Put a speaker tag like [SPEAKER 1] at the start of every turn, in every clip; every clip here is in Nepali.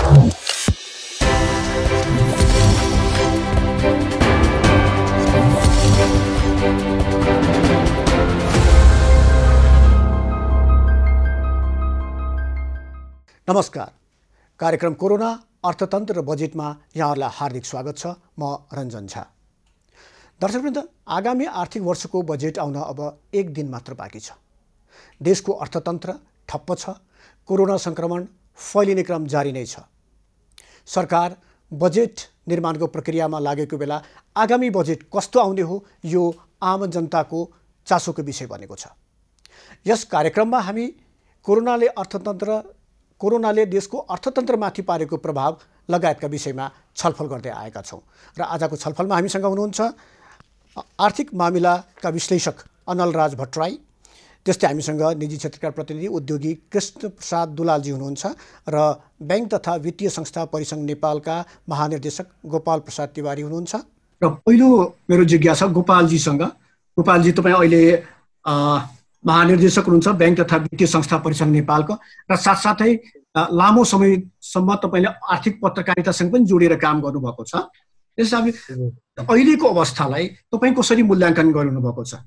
[SPEAKER 1] नमस्कार। कार्यक्रम कोरोना अर्थतन्त्र र बजेटमा यहाँहरूलाई हार्दिक स्वागत छ। म रञ्जन झा। दर्शकवृन्द, आगामी आर्थिक वर्षको बजेट आउन अब एक दिन मात्र बाँकी छ। देशको अर्थतन्त्र ठप्प छ। कोरोना संक्रमण फैलिने क्रम जारी नै छ। सरकार बजेट निर्माणको प्रक्रियामा लागेको बेला आगामी बजेट कस्तो आउने हो, यो आम जनताको चासोको विषय बनेको छ। यस कार्यक्रममा हामी कोरोनाले देशको अर्थतन्त्रमाथि पारेको प्रभाव लगायतका विषयमा छलफल गर्दै आएका छौँ र आजको छलफलमा हामीसँग हुनुहुन्छ आर्थिक मामिलाका विश्लेषक अनलराज भट्टराई, त्यस्तै हामीसँग निजी क्षेत्रका प्रतिनिधि उद्योगी कृष्णप्रसाद दुलालजी हुनुहुन्छ र बैंक तथा वित्तीय संस्था परिसंघ नेपालका महानिर्देशक गोपाल प्रसाद तिवारी हुनुहुन्छ। र पहिलो मेरो जिज्ञासा गोपालजीसँग। गोपालजी, तपाईँ अहिले महानिर्देशक हुनुहुन्छ बैंक तथा वित्तीय संस्था परिसंघ नेपालको, र साथसाथै लामो समयसम्म तपाईँले आर्थिक पत्रकारितासँग पनि जोडेर काम गर्नुभएको छ। त्यस हिसाबले अहिलेको अवस्थालाई तपाईँ कसरी मूल्याङ्कन गर्नुभएको छ?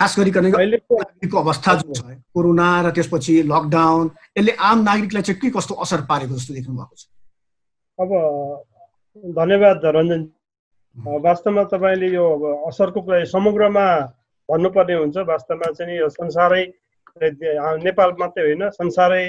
[SPEAKER 1] खास गरिकन अहिलेको अवस्था जुन छ, कोरोना र त्यसपछि लकडाउन, यसले आम नागरिकलाई चाहिँ के कस्तो असर पारेको जस्तो देख्नु भएको छ?
[SPEAKER 2] अब धन्यवाद रञ्जन। वास्तवमा तपाईँले यो असरको कुरा समग्रमा भन्नुपर्ने हुन्छ। वास्तवमा चाहिँ यो संसारै, नेपाल मात्रै होइन, संसारै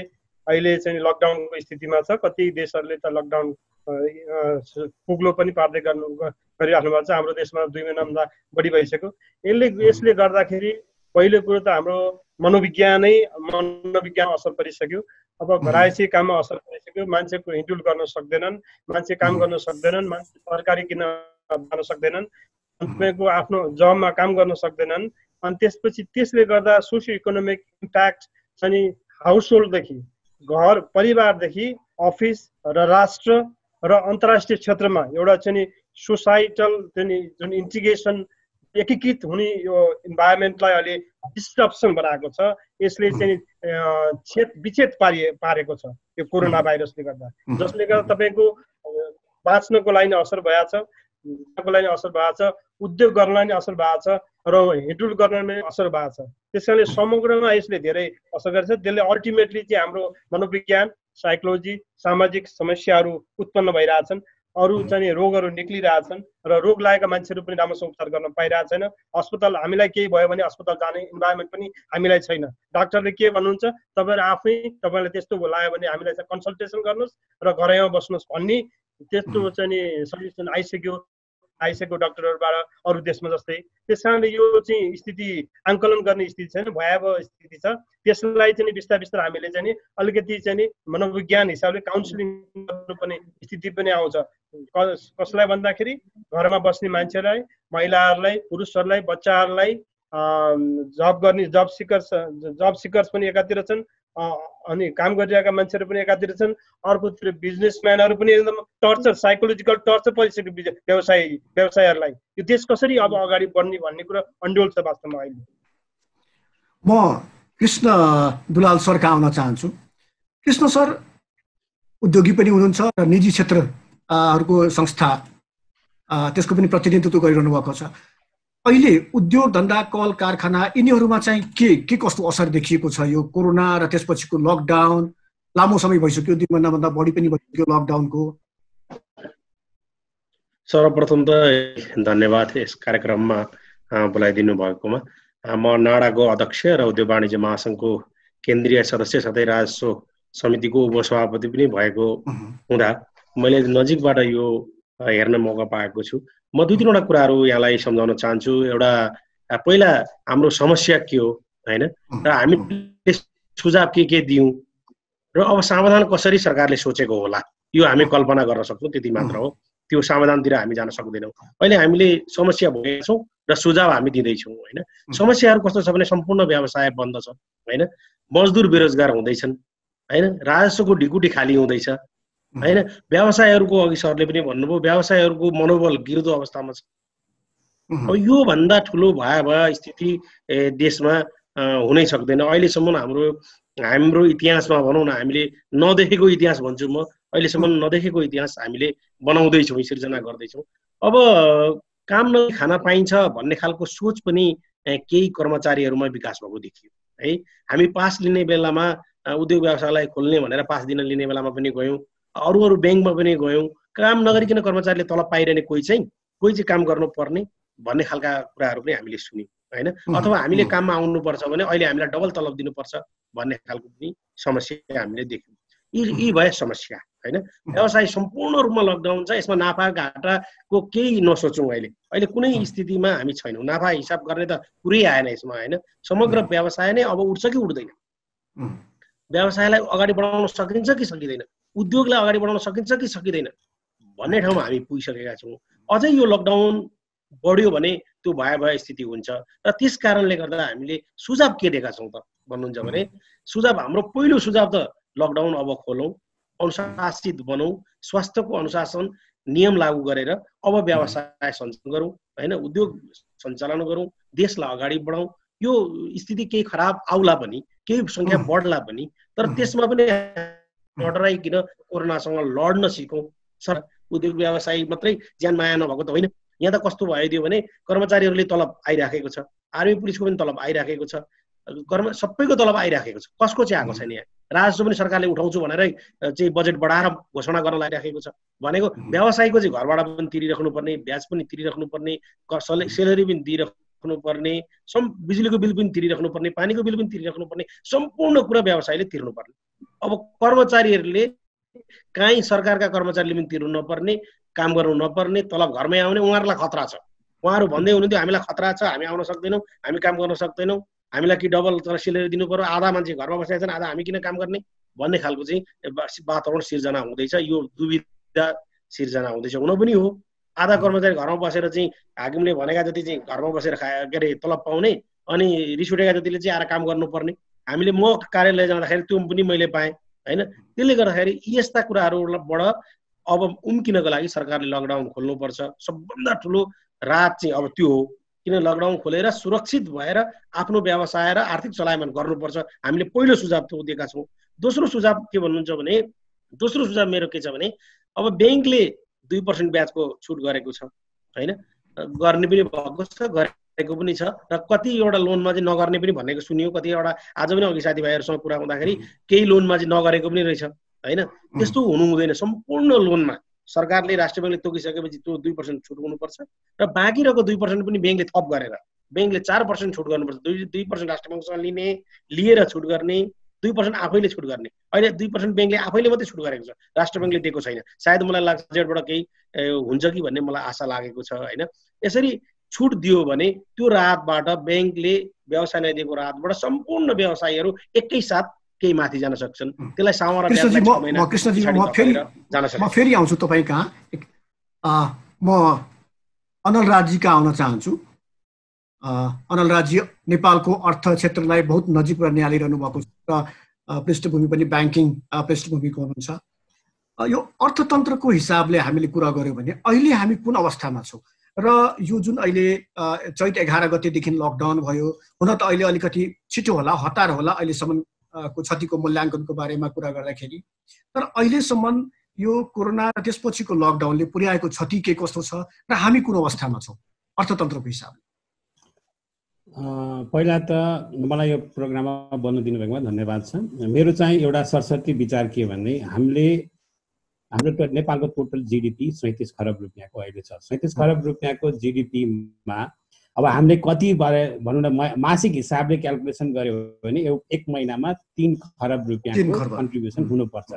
[SPEAKER 2] अहिले चाहिँ लकडाउनको स्थितिमा छ। कति देशहरूले त लकडाउन पुग्लो पनि पार्दै गरिराख्नु भएको छ। हाम्रो देशमा 2 महिनाभन्दा बढी भइसक्यो। यसले गर्दाखेरि पहिलो कुरो त हाम्रो मनोविज्ञान असर परिसक्यो। अब घरायसी काममा असर परिसक्यो। मान्छेको हिँडुल गर्न सक्दैनन्, मान्छे काम गर्न सक्दैनन्, मान्छे तरकारी किन्न जान सक्दैनन्, तपाईँको आफ्नो जबमा काम गर्न सक्दैनन्। अनि त्यसपछि त्यसले गर्दा सोसियो इकोनोमिक इम्प्याक्ट चाहिँ हाउसहोल्डदेखि, घर परिवारदेखि अफिस र राष्ट्र र अन्तर्राष्ट्रिय क्षेत्रमा एउटा चाहिँ सोसाइटल जुन इन्टिग्रेसन, एकीकृत हुने यो इन्भाइरोमेन्टलाई अहिले डिस्ट्रप्सन बनाएको छ। यसले चाहिँ विच्छेद पारेको छ यो कोरोना भाइरसले गर्दा, जसले गर्दा तपाईँको बाँच्नको लागि असर भएको छ, उद्योग गर्नलाई नै असर भएको छ र हिँडुल गर्नमा असर भएको छ। त्यसैले समग्रमा यसले धेरै असर गर्छ। त्यसले अल्टिमेटली चाहिँ हाम्रो मनोविज्ञान, साइकोलोजी, सामाजिक समस्याहरू उत्पन्न भइरहेछन्। अरू चाहिँ रोगहरू निक्लिरहेछन् र रोग लागेका मान्छेहरू पनि राम्रोसँग उपचार गर्न पाइरहेको छैन। अस्पताल, हामीलाई केही भयो भने अस्पताल जाने इन्भाइरोमेन्ट पनि हामीलाई छैन। डाक्टरले के भन्नुहुन्छ, तपाईँलाई त्यस्तो लाग्यो भने हामीलाई चाहिँ कन्सल्टेसन गर्नुहोस् र घरैमा बस्नुहोस् भन्ने त्यस्तो चाहिँ सल्युसन आइसक्यो डाक्टरहरूबाट अरू देशमा जस्तै। त्यस कारणले यो चाहिँ स्थिति आङ्कलन गर्ने स्थिति छैन, भयावह स्थिति छ। त्यसलाई चाहिँ बिस्तारै हामीले चाहिँ अलिकति चाहिँ मनोविज्ञान हिसाबले काउन्सिलिङ गर्नुपर्ने स्थिति पनि आउँछ। कसलाई भन्दाखेरि घरमा बस्ने मान्छेलाई, महिलाहरूलाई, पुरुषहरूलाई, बच्चाहरूलाई, जब सिकर्स पनि एकातिर छन्, अनि काम गरिरहेका मान्छेहरू पनि एकातिर छन्। अर्कोतिर बिजनेसम्यानहरू पनि एकदम टर्चर, साइकोलोजिकल टर्चर परिसक्यो व्यवसायहरूलाई। यो देश कसरी अब अगाडि बढ्ने भन्ने कुरा अन्डोल छ वास्तवमा अहिले।
[SPEAKER 1] म कृष्ण दुलाल सरका आउन चाहन्छु। कृष्ण सर उद्योगी पनि हुनुहुन्छ र निजी क्षेत्रहरूको संस्था त्यसको पनि प्रतिनिधित्व गरिरहनु भएको छ। अहिले उद्योग धन्दा, कल कारखाना, यिनीहरूमा चाहिँ के कस्तो असर देखिएको छ यो कोरोना र त्यसपछिको लकडाउन? लामो समय भइसक्यो, 2 महिनाभन्दा बढी पनि भइसक्यो लकडाउनको।
[SPEAKER 3] सर्वप्रथम त धन्यवाद यस कार्यक्रममा बोलाइदिनु भएकोमा। म नाडाको अध्यक्ष र उद्योग वाणिज्य महासङ्घको केन्द्रीय सदस्य साथै राजस्व समितिको उपसभापति पनि भएको हुँदा मैले नजिकबाट यो हेर्न मौका पाएको छु। म 2-3वटा कुराहरू यहाँलाई सम्झाउन चाहन्छु। एउटा, पहिला हाम्रो समस्या के हो हैन, र हामीले सुझाव के दियौँ, र अब समाधान कसरी सरकारले सोचेको होला, यो हामी कल्पना गर्न सक्छौँ, त्यति मात्र हो। त्यो समाधानतिर हामी जान सक्दैनौँ। अहिले हामीले समस्या भोगेका छौँ र सुझाव हामी दिँदैछौँ हैन। समस्याहरू कस्तो छ भने सम्पूर्ण व्यवसाय बन्द छ हैन, मजदुर बेरोजगार हुँदैछन् हैन, राजस्वको ढिकुटी खाली हुँदैछ हैन। व्यवसायहरूको, अघि सरले पनि भन्नुभयो, व्यवसायहरूको मनोबल गिर्दो अवस्थामा छ। अब यो भन्दा ठुलो भयावह स्थिति देशमा हुनै सक्दैन। अहिलेसम्म हाम्रो हाम्रो इतिहासमा भनौँ न, हामीले नदेखेको इतिहास भन्छु म, अहिलेसम्म नदेखेको इतिहास हामीले बनाउँदैछौँ, सिर्जना गर्दैछौँ। अब काम खान पाइन्छ भन्ने खालको सोच पनि केही कर्मचारीहरूमा विकास भएको देखियो है। हामी पास लिने बेलामा उद्योग व्यवसायलाई खोल्ने भनेर पास दिन लिने बेलामा पनि गयौँ, अरू ब्याङ्कमा पनि गयौँ, काम नगरिकन कर्मचारीले तलब पाइरहने कोही चाहिँ काम गर्नुपर्ने भन्ने खालका कुराहरू पनि हामीले सुन्यौँ होइन। अथवा हामीले काममा आउनुपर्छ भने अहिले हामीलाई डबल तलब दिनुपर्छ भन्ने खालको पनि समस्या हामीले देख्यौँ। यी भए समस्या होइन। व्यवसाय सम्पूर्ण रूपमा लकडाउन छ, यसमा नाफा घाटाको केही नसोचौँ। अहिले कुनै स्थितिमा हामी छैनौँ, नाफा हिसाब गर्ने त कुरै आएन यसमा होइन। समग्र व्यवसाय नै अब उठ्छ कि उठ्दैन, व्यवसायलाई अगाडि बढाउन सकिन्छ कि सकिँदैन, उद्योगलाई अगाडि बढाउन सकिन्छ कि सकिँदैन भन्ने ठाउँमा हामी पुगिसकेका छौँ। अझै यो लकडाउन बढ्यो भने त्यो भयावह स्थिति हुन्छ र त्यस कारणले गर्दा हामीले सुझाव के दिएका छौँ त भन्नुहुन्छ भने, सुझाव हाम्रो पहिलो सुझाव त लकडाउन अब खोलौँ, अनुशासित बनौँ, स्वास्थ्यको अनुशासन नियम लागू गरेर अब व्यवसाय सञ्चालन गरौँ होइन, उद्योग सञ्चालन गरौँ, देशलाई अगाडि बढाउँ। यो स्थिति केही खराब आउला पनि, केही सङ्ख्या बढ्ला पनि, तर त्यसमा पनि डराइकन कोरोनासँग लड्न सिकौँ। सर उद्योग व्यवसाय मात्रै ज्यान माया नभएको त होइन। यहाँ त कस्तो भइदियो भने कर्मचारीहरूले तलब आइराखेको छ, आर्मी पुलिसको पनि तलब आइराखेको छ, सबैको तलब आइराखेको छ, कसको चाहिँ आएको छैन। यहाँ राजस्व पनि सरकारले उठाउँछु भनेरै चाहिँ बजेट बढाएर घोषणा गर्न लागिराखेको छ भनेको व्यवसायको चाहिँ घरबाट पनि तिरिराख्नु पर्ने, ब्याज पनि तिरिराख्नु पर्ने, सेलेरी पनि दिइराख्नु पर्ने, बिजुलीको बिल पनि तिरिराख्नु पर्ने, पानीको बिल पनि तिरिराख्नु पर्ने, सम्पूर्ण कुरा व्यवसायले तिर्नु पर्ने। अब कर्मचारीहरूले काहीँ सरकारका कर्मचारीले पनि तिर्नु नपर्ने, काम गर्नु नपर्ने, तलब घरमै आउने, उहाँहरूलाई खतरा छ। उहाँहरू भन्दै हुनुहुन्थ्यो हामीलाई खतरा छ, हामी आउन सक्दैनौँ, हामी काम गर्न सक्दैनौँ, हामीलाई कि डबल सेलेरी दिनु पर्यो, आधा मान्छे घरमा बसेका छन्, आधा हामी किन काम गर्ने भन्ने खालको चाहिँ वातावरण सिर्जना हुँदैछ। यो दुविधा सिर्जना हुँदैछ, हुन पनि हो। आधा कर्मचारी घरमा बसेर चाहिँ हाकिमले भनेका जति चाहिँ घरमा बसेर के अरे तलब पाउने, अनि रिस उठेका जतिले चाहिँ आएर काम गर्नुपर्ने। हामीले म कार्यालय जाँदाखेरि त्यो पनि मैले पाएँ होइन। त्यसले गर्दाखेरि यस्ता कुराहरूबाट अब उम्किनको लागि सरकारले लकडाउन खोल्नुपर्छ। सबभन्दा ठुलो राहत चाहिँ अब त्यो हो, किन लकडाउन खोलेर सुरक्षित भएर आफ्नो व्यवसाय र आर्थिक चलायमान गर्नुपर्छ। हामीले पहिलो सुझाव त्यो दिएका छौँ। दोस्रो सुझाव के भन्नुहुन्छ भने, दोस्रो सुझाव मेरो के छ भने, अब ब्याङ्कले 2% ब्याजको छुट गरेको छ होइन, गर्ने पनि भएको छ, गरेको पनि छ, र कतिवटा लोनमा चाहिँ नगर्ने पनि भनेको सुनियो। कतिवटा आज पनि अघि साथीभाइहरूसँग कुरा हुँदाखेरि केही लोनमा चाहिँ नगरेको पनि रहेछ होइन। त्यस्तो हुनु हुँदैन। सम्पूर्ण लोनमा सरकारले, राष्ट्रिय ब्याङ्कले तोकिसकेपछि त्यो 2% छुट हुनुपर्छ र बाँकी रहेको 2% पनि ब्याङ्कले थप गरेर, ब्याङ्कले 4% छुट गर्नुपर्छ। 2% राष्ट्रिय ब्याङ्कसँग लिएर छुट गर्ने, 2% आफैले छुट गर्ने। अहिले 2% ब्याङ्कले आफैले मात्रै छुट गरेको छ, राष्ट्र ब्याङ्कले दिएको छैन। सायद मलाई लाग्छ बजेटबाट केही हुन्छ कि भन्ने मलाई आशा लागेको छ होइन। यसरी छुट दियो भने त्यो राहतबाट, ब्याङ्कले व्यवसायलाई दिएको राहतबाट सम्पूर्ण व्यवसायीहरू एकैसाथ केही माथि जान सक्छन्। त्यसलाई सामरा
[SPEAKER 1] म फेरि आउँछु तपाईँ कहाँ। म अनल राजजीका आउन चाहन्छु। अनल राजजी नेपालको अर्थ क्षेत्रलाई बहुत नजिकबाट निहालिरहनु भएको छ र पृष्ठभूमि पनि ब्याङ्किङ पृष्ठभूमिको हुनुहुन्छ। यो अर्थतन्त्रको हिसाबले हामीले कुरा गऱ्यौँ भने अहिले हामी कुन अवस्थामा छौँ र यो जुन अहिले चैत 11 गतेदेखि लकडाउन भयो, हुन त अहिले अलिकति छिटो होला, हतार होला अहिलेसम्म को क्षतिको मूल्याङ्कनको बारेमा कुरा गर्दाखेरि, तर अहिलेसम्म यो कोरोना र त्यसपछिको लकडाउनले पुर्याएको क्षति के कस्तो छ र हामी कुन अवस्थामा छौँ अर्थतन्त्रको हिसाबले?
[SPEAKER 4] पहिला त मलाई यो प्रोग्राममा बोल्न दिनुभएकोमा धन्यवाद छ। मेरो चाहिँ एउटा सरस्वती विचार के भने, हाम्रो नेपालको टोटल जिडिपी 37 खरब रुपियाँको अहिले छ। 37 खरब रुपियाँको जिडिपीमा अब हामीले कति भनौँ न मासिक हिसाबले क्यालकुलेसन गर्यो भने एक महिनामा 3 खरब रुपियाँको कन्ट्रिब्युसन हुनुपर्छ।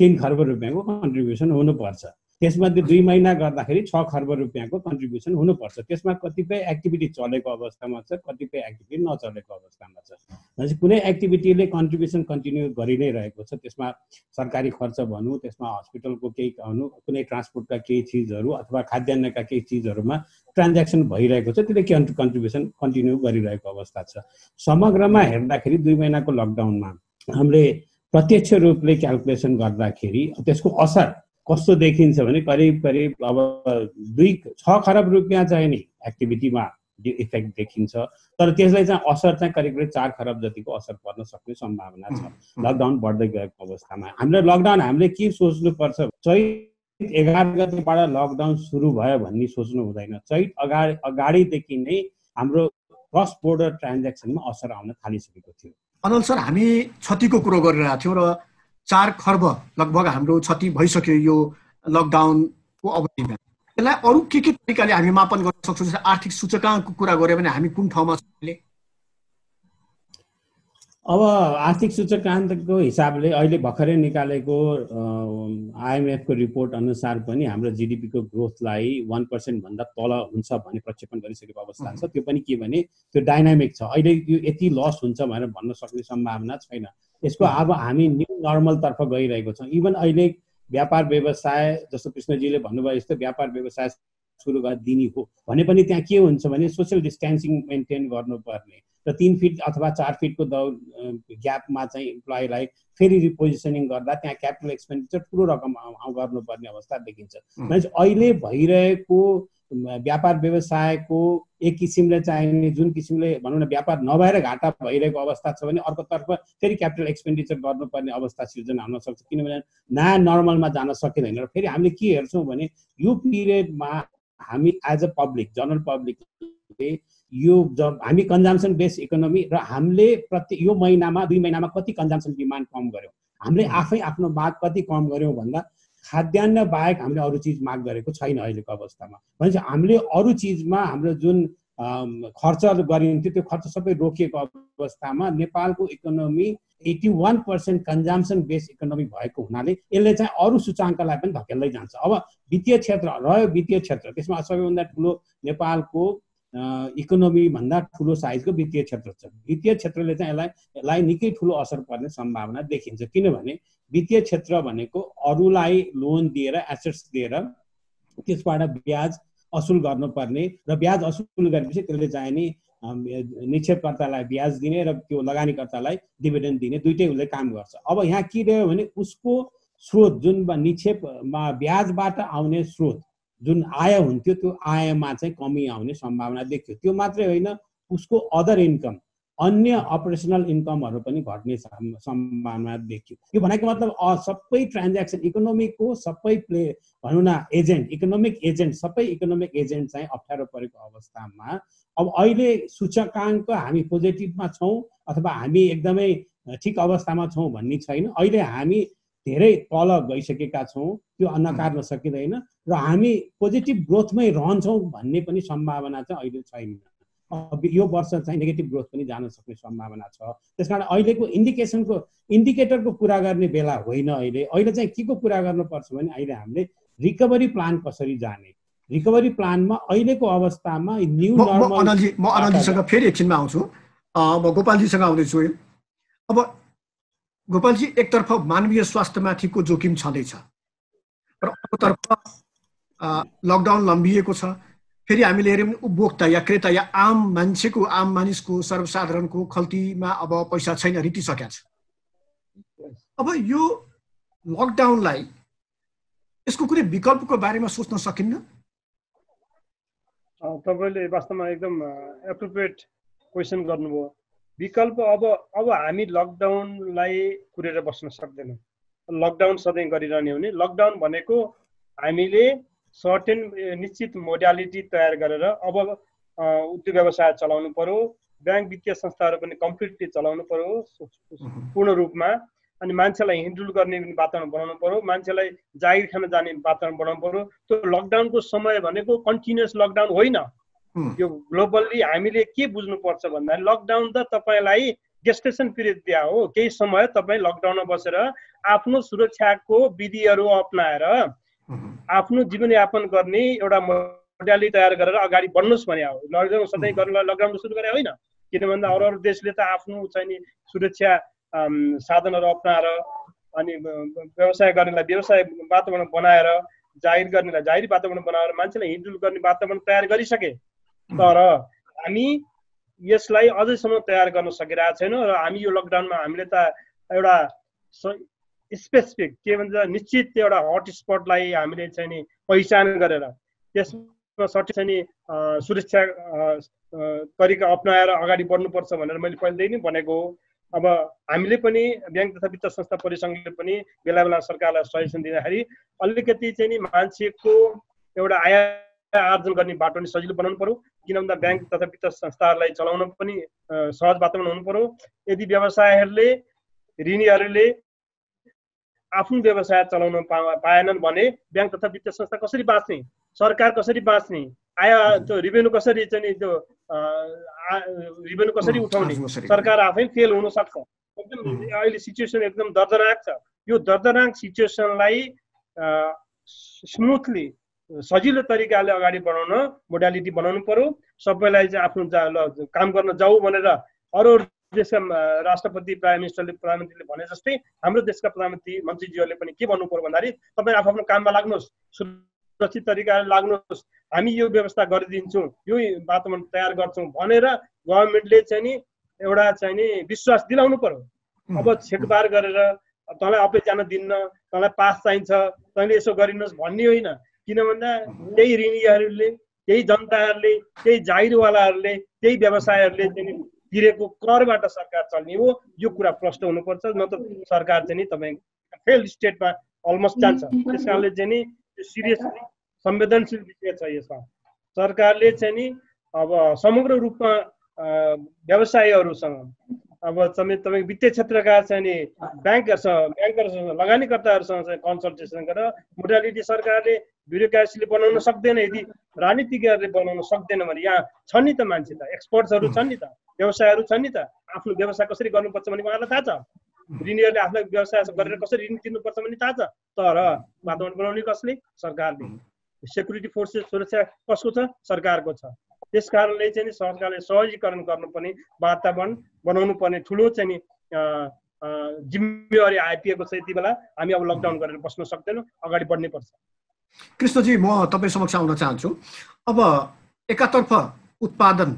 [SPEAKER 4] 3 खरब रुपियाँको कन्ट्रिब्युसन हुनुपर्छ। त्यसमध्ये 2 महिना गर्दाखेरि 6 खरब रुपियाँको कन्ट्रिब्युसन हुनुपर्छ। त्यसमा कतिपय एक्टिभिटी चलेको अवस्थामा छ, कतिपय एक्टिभिटी नचलेको अवस्थामा छ। भनेपछि कुनै एक्टिभिटीले कन्ट्रिब्युसन कन्टिन्यू गरि नै रहेको छ, त्यसमा सरकारी खर्च भनौँ, त्यसमा हस्पिटलको केही भनौँ, कुनै ट्रान्सपोर्टका केही चिजहरू अथवा खाद्यान्नका केही चिजहरूमा ट्रान्ज्याक्सन भइरहेको छ, त्यसले कन्ट्रिब्युसन कन्टिन्यू गरिरहेको अवस्था छ। समग्रमा हेर्दाखेरि 2 महिनाको लकडाउनमा हामीले प्रत्यक्ष रूपले क्यालकुलेसन गर्दाखेरि त्यसको असर कस्तो देखिन्छ भने करिब अब 6 खरब रुपियाँ चाहिँ नि एक्टिभिटीमा इफेक्ट देखिन्छ तर त्यसलाई चाहिँ असर चाहिँ करिब 4 खरब जतिको असर पर्न सक्ने सम्भावना छ लकडाउन बढ्दै गएको अवस्थामा। हामीले के सोच्नुपर्छ, चैत 11 गतेबाट लकडाउन सुरु भयो भन्ने सोच्नु हुँदैन। चैत अगाडिदेखि नै हाम्रो क्रस बोर्डर ट्रान्ज्याक्सनमा असर आउन थालिसकेको थियो।
[SPEAKER 1] अनल सर, हामी क्षतिको कुरो गरिरहेका थियौँ र 4 खर्ब लगभग हाम्रो क्षति भइसक्यो यो लकडाउनको अवधिमा। यसलाई अरू के तरिकाले हामी मापन गर्न सक्छौँ? जस्तै आर्थिक सूचकाङ्कको कुरा गऱ्यो भने हामी कुन ठाउँमा छौँ अहिले?
[SPEAKER 4] अब आर्थिक सूचकाङ्कको हिसाबले अहिले भर्खरै निकालेको आइएमएफको रिपोर्ट अनुसार पनि हाम्रो जीडीपीको ग्रोथलाई 1% भन्दा तल हुन्छ भन्ने प्रक्षेपण गरिसकेको अवस्था छ। त्यो पनि के भने त्यो डाइनामिक छ। अहिले यो यति लस हुन्छ भनेर भन्न सक्ने सम्भावना छैन। यसको अब हामी न्यू नर्मलतर्फ गइरहेको छौँ। इभन अहिले व्यापार व्यवसाय जस्तो कृष्णजीले भन्नुभयो जस्तो व्यापार व्यवसाय सुरु गरिदिने हो भने पनि त्यहाँ के हुन्छ भने सोसियल डिस्टेन्सिङ मेन्टेन गर्नुपर्ने र 3 फिट अथवा 4 फिटको ग्यापमा चाहिँ इम्प्लोइलाई फेरि रिपोजिसनिङ गर्दा त्यहाँ क्यापिटल एक्सपेन्डिचर ठुलो रकम गर्नुपर्ने अवस्था देखिन्छ। भनेपछि अहिले भइरहेको व्यापार व्यवसायको एक किसिमले चाहिने जुन किसिमले भनौँ न व्यापार नभएर घाटा भइरहेको अवस्था छ भने अर्कोतर्फ फेरि क्यापिटल एक्सपेन्डिचर गर्नुपर्ने अवस्था सिर्जना हुन सक्छ। किनभने नयाँ नर्मलमा जान सकिँदैन। र फेरि हामीले के हेर्छौँ भने यो पिरियडमा हामी एज अ पब्लिक, जनरल पब्लिकले यो जब हामी कन्जम्सन बेस्ड इकोनोमी र हामीले यो महिनामा 2 महिनामा कति कन्जम्सन डिमान्ड कम गर्यौँ, हामीले आफै आफ्नो माग कति कम गर्यौँ भन्दा खाद्यान्न बाहेक हामीले अरू चिज माग गरेको छैन अहिलेको अवस्थामा। भनेपछि हामीले अरू चिजमा हाम्रो जुन खर्च गरिन्थ्यो त्यो खर्च सबै रोकिएको अवस्थामा नेपालको इकोनोमी 81% कन्जम्सन बेस्ड इकोनोमी भएको हुनाले यसले चाहिँ अरू सूचाङ्कलाई पनि धकेल्दै जान्छ। अब वित्तीय क्षेत्र रह्यो, वित्तीय क्षेत्र त्यसमा सबैभन्दा ठुलो नेपालको इकोनोमी भन्दा ठुलो साइजको वित्तीय क्षेत्र छ। वित्तीय क्षेत्रले चाहिँ यसलाई निकै ठुलो असर पर्ने सम्भावना देखिन्छ। किनभने वित्तीय क्षेत्र भनेको अरूलाई लोन दिएर एसेट्स दिएर त्यसबाट ब्याज असुल गर्नुपर्ने र ब्याज असुल गरेपछि त्यसले चाहिने निक्षेपकर्तालाई ब्याज दिने र त्यो लगानीकर्तालाई डिभिडेन्ड दिने दुईटै उसले काम गर्छ। अब यहाँ के रह्यो भने उसको स्रोत जुन निक्षेपमा ब्याजबाट आउने स्रोत जुन आय हुन्थ्यो त्यो आयमा चाहिँ कमी आउने सम्भावना देखियो। त्यो मात्रै होइन, उसको अदर इन्कम अन्य अपरेसनल इन्कमहरू पनि घट्ने सम्भावना देखियो। यो भनेको मतलब सबै ट्रान्ज्याक्सन इकोनोमीको सबै भनौँ न इकोनोमिक एजेन्ट चाहिँ अप्ठ्यारो परेको अवस्थामा अब अहिले सूचकाङ्क हामी पोजिटिभमा छौँ अथवा हामी एकदमै ठिक अवस्थामा छौँ भन्ने छैन। अहिले हामी धेरै तल गइसकेका छौँ, त्यो नकार्न सकिँदैन र हामी पोजिटिभ ग्रोथमै रहन्छौँ भन्ने पनि सम्भावना चाहिँ अहिले छैन। यो वर्ष चाहिँ नेगेटिभ ग्रोथ पनि जान सक्ने सम्भावना छ। त्यसकारण अहिलेको इन्डिकेटरको कुरा गर्ने बेला होइन। अहिले चाहिँ के को कुरा गर्नुपर्छ भने अहिले हामीले रिकभरी प्लान कसरी जाने, रिकभरी प्लानमा अहिलेको अवस्थामा न्यू नर्मल।
[SPEAKER 1] म अनलजीसँग फेरि एकछिनमा आउँछु। म गोपालजीसँग आउँदैछु। अब गोपालजी, एकतर्फ मानवीय स्वास्थ्यमाथिको जोखिम छँदैछ र अर्कोतर्फ लकडाउन लम्बिएको छ। फेरि हामीले हेऱ्यौँ भने उपभोक्ता या क्रेता या आम मानिसको सर्वसाधारणको खल्तीमा अब पैसा छैन, रिटिसकेको छ। अब यो लकडाउनलाई यसको कुनै विकल्पको बारेमा सोच्न सकिन्न?
[SPEAKER 2] तपाईँले वास्तवमा एकदम एप्रोप्रिएट क्वेसन गर्नुभयो। विकल्प अब हामी लकडाउनलाई कुरेर बस्न सक्दैनौँ। लकडाउन सधैँ गरिरहने हो भने लकडाउन भनेको हामीले सर्टेन निश्चित मोडालिटी तयार गरेर अब उद्योग व्यवसाय चलाउनु पर्यो, ब्याङ्क वित्तीय संस्थाहरू पनि कम्प्लिटली चलाउनु पर्यो पूर्ण रूपमा, अनि मान्छेलाई हिँडडुल गर्ने वातावरण बनाउनु पर्यो, मान्छेलाई जागिर खान जाने वातावरण बनाउनु पर्यो। त्यो लकडाउनको समय भनेको कन्टिन्युअस लकडाउन होइन। यो ग्लोबल्ली हामीले के बुझ्नुपर्छ भन्दाखेरि लकडाउन त तपाईँलाई गेस्टेसन पिरियड दिया हो। केही समय तपाईँ लकडाउनमा बसेर आफ्नो सुरक्षाको विधिहरू अपनाएर आफ्नो जीवनयापन गर्ने एउटा मोडालिटी तयार गरेर अगाडि बढ्नुहोस् भने हो। लकडाउन सधैँ गर्नलाई लकडाउन सुरु गरे होइन। किन भन्दा अरू देशले त आफ्नो चाहिने सुरक्षा साधनहरू अपनाएर अनि व्यवसाय गर्नेलाई व्यवसाय वातावरण बनाएर, जागिर गर्नेलाई जागिर वातावरण बनाएर, मान्छेलाई हिँडडुल गर्ने वातावरण तयार गरिसके। तर हामी यसलाई अझैसम्म तयार गर्न सकिरहेको छैनौँ र हामी यो लकडाउनमा हामीले त एउटा स्पेसिफिक के भन्छ निश्चित एउटा हटस्पटलाई हामीले चाहिँ नि पहिचान गरेर त्यसमा सठिक चाहिँ नि सुरक्षा तरिका अपनाएर अगाडि बढ्नुपर्छ भनेर मैले पहिलेदेखि नै भनेको हो। अब हामीले पनि ब्याङ्क तथा वित्त संस्था परिसङ्घले पनि बेला बेला सरकारलाई सजेसन दिँदाखेरि अलिकति चाहिँ नि मान्छेको एउटा आय आर्जन गर्ने बाटो नि सजिलो बनाउनु पर्यो। किन भन्दा ब्याङ्क तथा वित्त संस्थाहरूलाई चलाउन पनि सहज वातावरण हुनु पर्यो। यदि व्यवसायहरूले ऋणीहरूले आफ्नो व्यवसाय चलाउन पाएनन् भने ब्याङ्क तथा वित्त संस्था कसरी बाँच्ने, सरकार कसरी बाँच्ने, आय त्यो रिभेन्यू कसरी चाहिँ त्यो रिभेन्यू कसरी उठाउने, सरकार आफै फेल हुन सक्छ। एकदम अहिले सिचुएसन एकदम दर्दनाक छ। यो दर्दनाक सिचुएसनलाई स्मुथली सजिलो तरिकाले अगाडि बढाउन मोडालिटी बनाउनु पर्यो। सबैलाई चाहिँ आफ्नो काम गर्न जाऊ भनेर अरू देशका राष्ट्रपति प्राइम मिनिस्टरले प्रधानमन्त्रीले भने जस्तै हाम्रो देशका प्रधानमन्त्री मन्त्रीज्यूहरूले पनि के भन्नु पर्यो भन्दाखेरि तपाईँ आफ्नो काममा लाग्नुहोस्, सुरक्षित तरिकाले लाग्नुहोस्, हामी यो व्यवस्था गरिदिन्छौँ, यो वातावरण तयार गर्छौँ भनेर गभर्मेन्टले चाहिँ नि एउटा चाहिँ नि विश्वास दिलाउनु पर्यो। अब छेकबार गरेर तँलाई अफिस जान दिन्न, तँलाई पास चाहिन्छ, तैँले यसो गरिनुहोस् भन्ने होइन। किन भन्दा त्यही ऋणीहरूले, त्यही जनताहरूले, त्यही जागिरवालाहरूले, त्यही व्यवसायहरूले चाहिँ तिरेको करबाट सरकार चल्ने हो। यो कुरा प्रष्ट हुनुपर्छ, न त सरकार चाहिँ नि तपाईँ फेल स्टेटमा अलमोस्ट जान्छ। त्यस कारणले चाहिँ नि सिरियसली संवेदनशील विषय छ यसमा। सरकारले चाहिँ नि अब समग्र रूपमा व्यवसायीहरूसँग अब तपाईँ वित्तीय क्षेत्रका चाहिँ नि ब्याङ्करसँग लगानीकर्ताहरूसँग चाहिँ कन्सल्टेसन गरेर मोडालिटी सरकारले ब्युरोक्रेसीले बनाउन सक्दैन। यदि राजनीतिज्ञहरूले बनाउन सक्दैन भने यहाँ छन् नि त मान्छे त, एक्सपर्ट्सहरू छन् नि त, व्यवसायहरू छन् नि त। आफ्नो व्यवसाय कसरी गर्नुपर्छ भने उहाँलाई थाहा छ। ऋणीहरूले आफ्नो व्यवसाय गरेर कसरी ऋण तिर्नुपर्छ भन्ने थाहा छ। तर वातावरण बनाउने कसले? सरकारले। सेक्युरिटी फोर्सेस सुरक्षा कसको छ? सरकारको छ। त्यस कारणले चाहिँ नि सरकारले सहजीकरण गर्नुपर्ने वातावरण बनाउनु पर्ने ठुलो चाहिँ नि जिम्मेवारी आइपुगेको छ। यति बेला हामी अब लकडाउन गरेर बस्न सक्दैनौँ, अगाडि बढ्नै पर्छ।
[SPEAKER 1] कृष्णजी, म तपाईँ समक्ष आउन चाहन्छु। अब एकातर्फ उत्पादन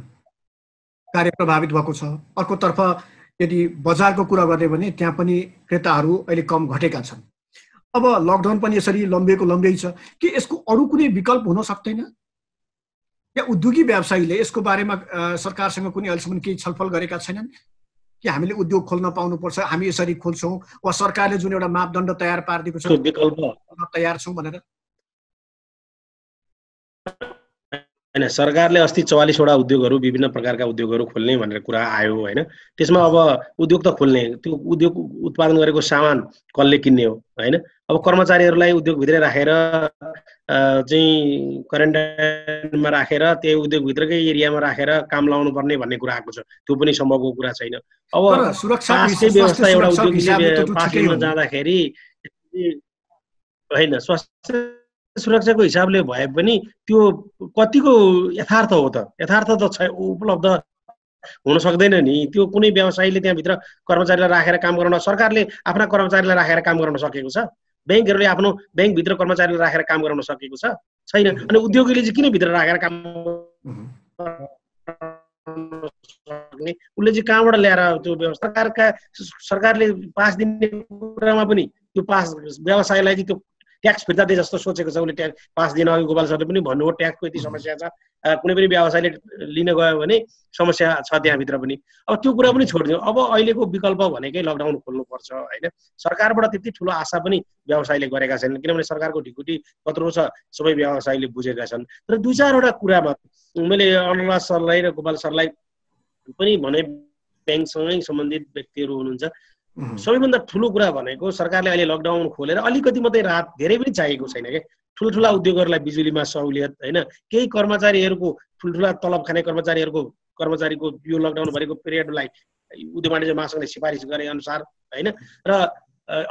[SPEAKER 1] कार्य प्रभावित भएको छ, अर्कोतर्फ यदि बजारको कुरा गर्ने भने त्यहाँ पनि क्रेताहरू अहिले कम घटेका छन्। अब लकडाउन पनि यसरी लम्बिएको लम्बियै छ कि यसको अरू कुनै विकल्प हुन सक्दैन? या उद्योगी व्यवसायीले यसको बारेमा सरकारसँग कुनै अहिलेसम्म केही छलफल गरेका छैनन् कि हामीले उद्योग खोल्न पाउनुपर्छ, हामी यसरी खोल्छौँ, वा सरकारले जुन एउटा मापदण्ड तयार पारिदिएको छ विकल्प तयार छौँ भनेर?
[SPEAKER 3] हैन, सरकारले अस्ति 44 वटा उद्योगहरू, विभिन्न प्रकारका उद्योगहरू खोल्ने भनेर कुरा आयो हैन। त्यसमा अब उद्योग त खोल्ने, त्यो उद्योग उत्पादन गरेको सामान कसले किन्ने हो हैन। अब कर्मचारीहरूलाई उद्योगभित्रै राखेर चाहिँ क्वारेन्टाइनमा राखेर त्यही उद्योगभित्रकै एरियामा राखेर काम लाउनु पर्ने भन्ने कुरा आएको छ। त्यो पनि सम्भवको कुरा छैन। अब पासकै व्यवस्था एउटा उद्योगले पास लिन जाँदाखेरि हैन, स्वास्थ्य सुरक्षाको हिसाबले भए पनि त्यो कतिको यथार्थ हो त? यथार्थ त उपलब्ध हुन सक्दैन नि। त्यो कुनै व्यवसायीले त्यहाँभित्र कर्मचारीलाई राखेर काम गराउन, सरकारले आफ्ना कर्मचारीलाई राखेर काम गराउन सकेको छ? ब्याङ्कहरूले आफ्नो ब्याङ्कभित्र कर्मचारीलाई राखेर काम गराउन सकेको छ? छैन। अनि उद्योगीले चाहिँ किन भित्र राखेर काम सक्ने? उसले चाहिँ कहाँबाट ल्याएर त्यो व्यवस्था? सरकारले पास दिने कुरामा पनि त्यो पास व्यवसायलाई चाहिँ त्यो ट्याक्स फिर्ता दिए जस्तो सोचेको छ। उसले ट्याक्स पास दिन अघि गोपाल सरले पनि भन्नु हो, ट्याक्सको यति समस्या छ, कुनै पनि व्यवसायले लिन गयो भने समस्या छ त्यहाँभित्र पनि। अब त्यो कुरा पनि छोडिदियो। अब अहिलेको विकल्प भनेकै लकडाउन खोल्नुपर्छ होइन। सरकारबाट त्यति ठुलो आशा पनि व्यवसायले गरेका छैनन्, किनभने सरकारको ढिकुटी कत्रो छ सबै व्यवसायीले बुझेका छन्। तर दुई चारवटा कुरामा मैले अनुराज सरलाई र गोपाल सरलाई पनि भने, ब्याङ्कसँगै सम्बन्धित व्यक्तिहरू हुनुहुन्छ, सबैभन्दा ठुलो कुरा भनेको सरकारले अहिले लकडाउन खोलेर अलिकति मात्रै राहत, धेरै पनि चाहिएको छैन क्या। ठुल्ठुला उद्योगहरूलाई बिजुलीमा सहुलियत होइन, केही कर्मचारीहरूको ठुल्ठुला तलब खाने कर्मचारीको यो लकडाउन भरेको पिरियडलाई उद्योग वाणिज्य महासङ्घले सिफारिस गरे अनुसार होइन। र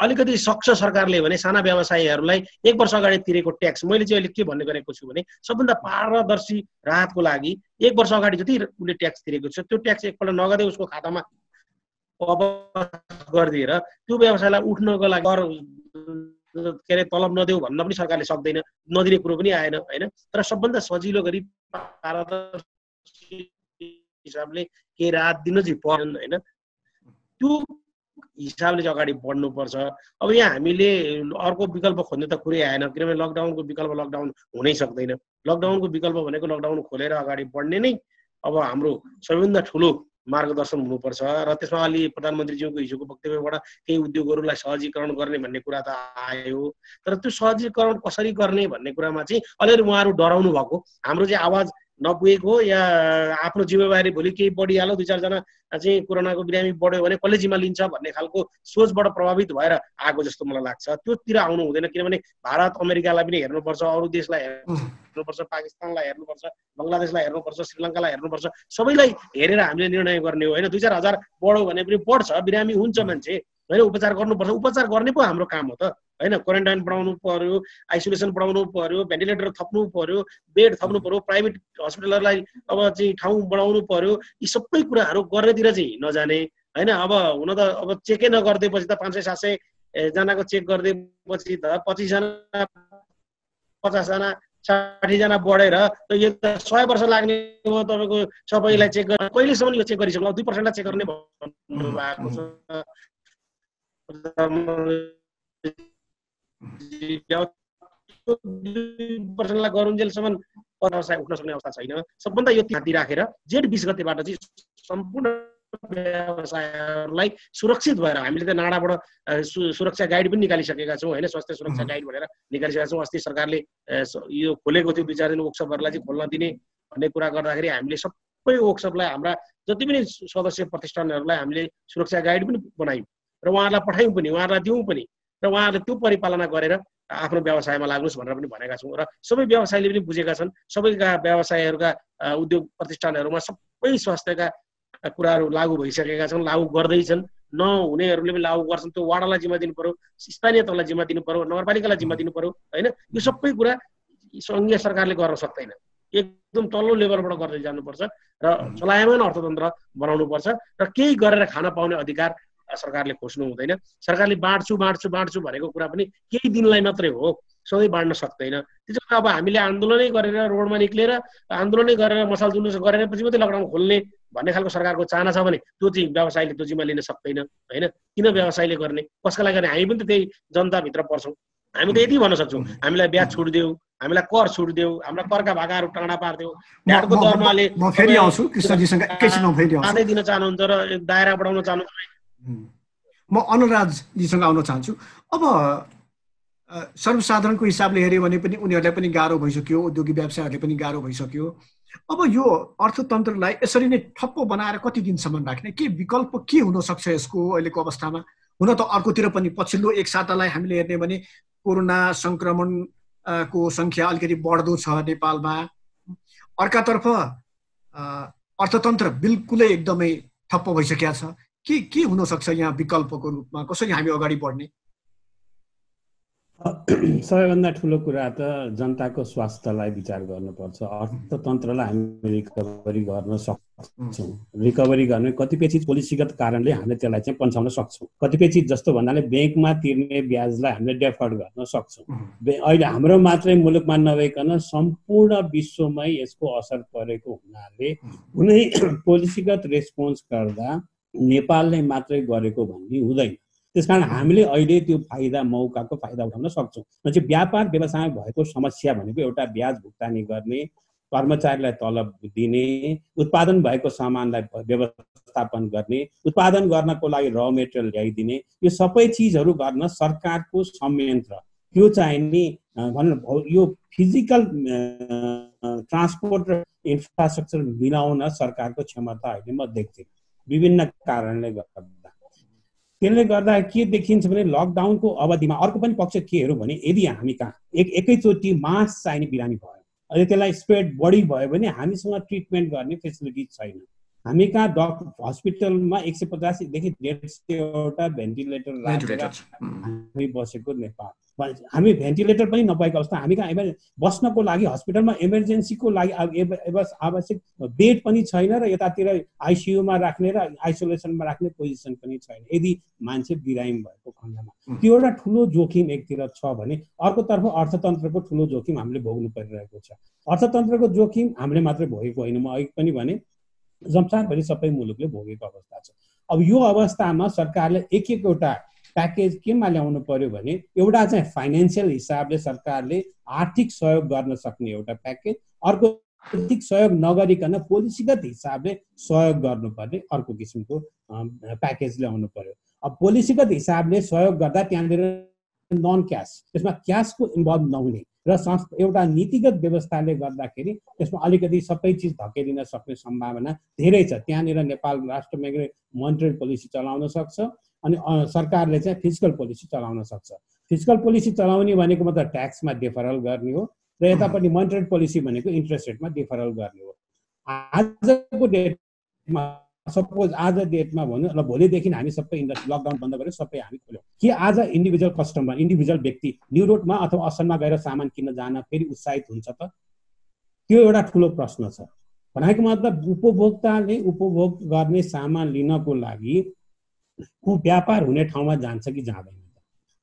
[SPEAKER 3] अलिकति सक्छ सरकारले भने साना व्यवसायीहरूलाई 1 वर्ष अगाडि तिरेको ट्याक्स, मैले चाहिँ अहिले के भन्ने गरेको छु भने सबभन्दा पारदर्शी राहतको लागि 1 वर्ष अगाडि जति उसले ट्याक्स तिरेको छ त्यो ट्याक्स एकपल्ट नगदै उसको खातामा वापस गरिदिएर त्यो व्यवसायलाई उठ्नको लागि के अरे तलब नदेऊ भन्न पनि सरकारले सक्दैन, नदिने कुरो पनि आएन होइन। तर सबभन्दा सजिलो गरी पारदर्शी हिसाबले केही राहत दिन चाहिँ पर्दैन होइन। त्यो हिसाबले चाहिँ अगाडि बढ्नुपर्छ। अब यहाँ हामीले अर्को विकल्प खोज्ने त कुरै आएन, किनभने लकडाउनको विकल्प लकडाउन हुनै सक्दैन। लकडाउनको विकल्प भनेको लकडाउन खोलेर अगाडि बढ्ने नै अब हाम्रो सबैभन्दा ठुलो मार्गदर्शन हुनुपर्छ। र त्यसमा अलि प्रधानमन्त्रीज्यूको हिजोको वक्तव्यबाट केही उद्योगहरूलाई सहजीकरण गर्ने भन्ने कुरा त आयो, तर त्यो सहजीकरण कसरी गर्ने भन्ने कुरामा चाहिँ अलिअलि उहाँहरू डराउनु भएको। हाम्रो चाहिँ आवाज नपुगेको या आफ्नो जिम्मेवारी भोलि केही बढिहाल्यो, 2-4 जना चाहिँ कोरोनाको बिरामी बढ्यो भने कसले जिम्मा लिन्छ भन्ने खालको सोचबाट प्रभावित भएर आएको जस्तो मलाई लाग्छ। त्योतिर आउनु हुँदैन, किनभने भारत अमेरिकालाई पनि हेर्नुपर्छ, अरू देशलाई हेर्नुपर्छ, पाकिस्तानलाई हेर्नुपर्छ, बङ्गलादेशलाई हेर्नुपर्छ, श्रीलङ्कालाई हेर्नुपर्छ। सबैलाई हेरेर हामीले निर्णय गर्ने हो होइन। 2-4 हजार बढ्यो भने पनि बढ्छ, बिरामी हुन्छ मान्छे होइन, उपचार गर्नुपर्छ। उपचार गर्ने पो हाम्रो काम हो त होइन। क्वारेन्टाइन बढाउनु पर्यो, आइसोलेसन बढाउनु पर्यो, भेन्टिलेटर थप्नु पर्यो, बेड थप्नु पर्यो, प्राइभेट हस्पिटलहरूलाई अब चाहिँ ठाउँ बढाउनु पर्यो। यी सबै कुराहरू गर्नेतिर चाहिँ नजाने होइन। अब हुन त अब चेकै नगरिदिएपछि त 500-700 जनाको चेक गरिदिएपछि त 25 जना 50 जना 60 जना बढेर त यो त 100 वर्ष लाग्ने हो तपाईँको सबैलाई चेक गर्न। कहिलेसम्म यो चेक गरिसक्नु? 2% चेक गर्ने भन्नु भएको छ। 2% गरुन्जेलसम्म व्यवसाय उठ्न सक्ने अवस्था छैन। सबभन्दा यो ध्यान राखेर जेठ 20 गतेबाट चाहिँ सम्पूर्ण व्यवसायहरूलाई सुरक्षित भएर हामीले त नाडाबाट सुरक्षा गाइड पनि निकालिसकेका छौँ होइन। स्वास्थ्य सुरक्षा गाइड भनेर निकालिसकेका छौँ। अस्ति सरकारले यो खोलेको थियो 2-4 दिन वर्कसपहरूलाई चाहिँ खोल्न दिने भन्ने कुरा गर्दाखेरि हामीले सबै वर्कसपलाई हाम्रा जति पनि सदस्य प्रतिष्ठानहरूलाई हामीले सुरक्षा गाइड पनि बनायौँ र उहाँहरूलाई पठायौँ पनि, उहाँहरूलाई दिउँ पनि, र उहाँहरूले त्यो परिपालना गरेर आफ्नो व्यवसायमा लाग्नुहोस् भनेर पनि भनेका छौँ। र सबै व्यवसायले पनि बुझेका छन्। सबैका व्यवसायहरूका उद्योग प्रतिष्ठानहरूमा सबै स्वास्थ्यका कुराहरू लागू भइसकेका छन्, लागू गर्दैछन्। नहुनेहरूले पनि लागू गर्छन्। त्यो वाडालाई जिम्मा दिनु पर्यो, स्थानीय तहलाई जिम्मा दिनु पर्यो, नगरपालिकालाई जिम्मा दिनु पर्यो होइन। यो सबै कुरा सङ्घीय सरकारले गर्न सक्दैन, एकदम तल्लो लेभलबाट गर्दै जानुपर्छ र चलायमान अर्थतन्त्र बनाउनुपर्छ र केही गरेर खान पाउने अधिकार सरकारले खोज्नु हुँदैन। सरकारले बाँड्छु भनेको कुरा पनि केही दिनलाई मात्रै हो, सधैँ बाँड्न सक्दैन। त्यसो अब हामीले आन्दोलनै गरेर रोडमा निक्लेर आन्दोलनै गरेर मसाल जुलुस गरेर पछि मात्रै लकडाउन खोल्ने भन्ने खालको सरकारको चाहना छ भने त्यो चाहिँ व्यवसायले त्यो जिम्मा लिन सक्दैन होइन। किन व्यवसायले गर्ने, कसका लागि गर्ने? हामी पनि त त्यही जनताभित्र पर्छौँ। हामी त यति भन्न सक्छौँ, हामीलाई ब्याज छुट देऊ, हामीलाई कर छुट देऊ, हाम्रा करका भागाहरू टाढा पारिदेऊ, भ्याटको दरमाले
[SPEAKER 1] म फेरि आउँछु कृष्णजीसँग एकैछिनमा फेरि आउँछु।
[SPEAKER 3] आदै दिन चाहनुहुन्छ र दायरा बढाउन चाहनुहुन्छ।
[SPEAKER 1] म अनुराजजीसँग आउन चाहन्छु। अब सर्वसाधारणको हिसाबले हेऱ्यो भने पनि उनीहरूलाई पनि गाह्रो भइसक्यो, उद्योगी व्यवसायहरूले पनि गाह्रो भइसक्यो। अब यो अर्थतन्त्रलाई यसरी नै ठप्प बनाएर कति दिनसम्म राख्ने, के विकल्प के हुनसक्छ यसको अहिलेको अवस्थामा? हुन त अर्कोतिर पनि पछिल्लो 1 सातालाई हामीले हेर्ने भने कोरोना सङ्क्रमणको सङ्ख्या अलिकति बढ्दो छ नेपालमा। अर्कातर्फ अर्थतन्त्र बिल्कुलै एकदमै ठप्प भइसकेको छ। के हुनसक्छ यहाँ विकल्पको रूपमा? कसरी हामी अगाडि बढ्ने?
[SPEAKER 4] सबैभन्दा ठुलो कुरा त जनताको स्वास्थ्यलाई विचार गर्नुपर्छ। अर्थतन्त्रलाई हामी रिकभरी गर्न सक्छौँ। रिकभरी गर्ने कतिपय चिज पोलिसीगत कारणले हामीले त्यसलाई चाहिँ पन्छाउन सक्छौँ। कतिपय चिज जस्तो भन्नाले ब्याङ्कमा तिर्ने ब्याजलाई हामीले डेफर्ड गर्न सक्छौँ। अहिले हाम्रो मात्रै मुलुकमा नभइकन सम्पूर्ण विश्वमै यसको असर परेको हुनाले कुनै पोलिसीगत रेस्पोन्स गर्दा नेपालले मात्रै गरेको भन्ने हुँदैन। त्यसकारण हामीले अहिले त्यो मौकाको फाइदा उठाउन सक्छौँ। चाहिँ व्यापार व्यवसाय भएको समस्या भनेको एउटा ब्याज भुक्तानी गर्ने, कर्मचारीलाई तलब दिने, उत्पादन भएको सामानलाई व्यवस्थापन गर्ने, उत्पादन गर्नको लागि र मेटेरियल ल्याइदिने, यो सबै चिजहरू गर्न सरकारको संयन्त्र त्यो चाहिँ नि भनौँ यो फिजिकल ट्रान्सपोर्ट र इन्फ्रास्ट्रक्चर मिलाउन सरकारको क्षमता अहिले म देख्छु विभिन्न कारणले गर्दा। त्यसले गर्दा के देखिन्छ भने लकडाउनको अवधिमा अर्को पनि पक्ष के हेरौँ भने यदि हामी कहाँ एकैचोटि मास चाहिने बिरामी भयो, अहिले त्यसलाई स्प्रेड बढी भयो भने हामीसँग ट्रिटमेन्ट गर्ने फेसिलिटी छैन। हामी कहाँ हस्पिटलमा 150 देखि 150वटा भेन्टिलेटर राखेर हामी बसेको नेपाल। हामी भेन्टिलेटर पनि नपाएको अवस्था, हामी कहाँ बस्नको लागि हस्पिटलमा इमर्जेन्सीको लागि आवश्यक बेड पनि छैन र यतातिर आइसियुमा राख्ने र आइसोलेसनमा राख्ने पोजिसन पनि छैन यदि मान्छे बिरामी भएको खण्डमा। त्यो एउटा ठुलो जोखिम एकतिर छ भने अर्कोतर्फ अर्थतन्त्रको ठुलो जोखिम हामीले भोग्नु परिरहेको छ। अर्थतन्त्रको जोखिम हामीले मात्रै भोगेको होइन, म अघि पनि भने संसारभरि सबै मुलुकले भोगेको अवस्था छ। अब यो अवस्थामा सरकारले एकवटा प्याकेज केमा ल्याउनु पर्यो भने एउटा चाहिँ फाइनेन्सियल हिसाबले सरकारले आर्थिक सहयोग गर्न सक्ने एउटा प्याकेज, अर्को आर्थिक सहयोग नगरिकन पोलिसीगत हिसाबले सहयोग गर्नुपर्ने अर्को किसिमको प्याकेज ल्याउनु पर्यो। अब पोलिसीगत हिसाबले सहयोग गर्दा त्यहाँनिर नन क्यास, त्यसमा क्यासको इन्भल्भ नहुने र एउटा नीतिगत व्यवस्थाले गर्दाखेरि त्यसमा अलिकति सबै चिज धकेलिन सक्ने सम्भावना धेरै छ। त्यहाँनिर नेपाल राष्ट्र ब्याङ्कले मोनिटरी पोलिसी चलाउन सक्छ अनि सरकारले चाहिँ फिस्कल पोलिसी चलाउन सक्छ। फिस्कल पोलिसी चलाउने भनेको मतलब ट्याक्समा डिफरल गर्ने हो र यतापट्टि मोनिटरी पोलिसी भनेको इन्ट्रेस्ट रेटमा डिफरल गर्ने हो। आजको डेटमा सपोज आज डेटमा भन्नु ल भोलिदेखि हामी सबै इन्डस्ट्री लकडाउन बन्द गरेर सबै हामी खोल्यौँ कि आज इन्डिभिजुअल कस्टमर इन्डिभिजुअल व्यक्ति न्यू रोडमा अथवा असलमा गएर सामान किन्न जान फेरि उत्साहित हुन्छ त? त्यो एउटा ठुलो प्रश्न छ। भनेको मतलब उपभोक्ताले उपभोग गर्ने सामान लिनको लागि ऊ व्यापार हुने ठाउँमा जान्छ कि जाँदैन,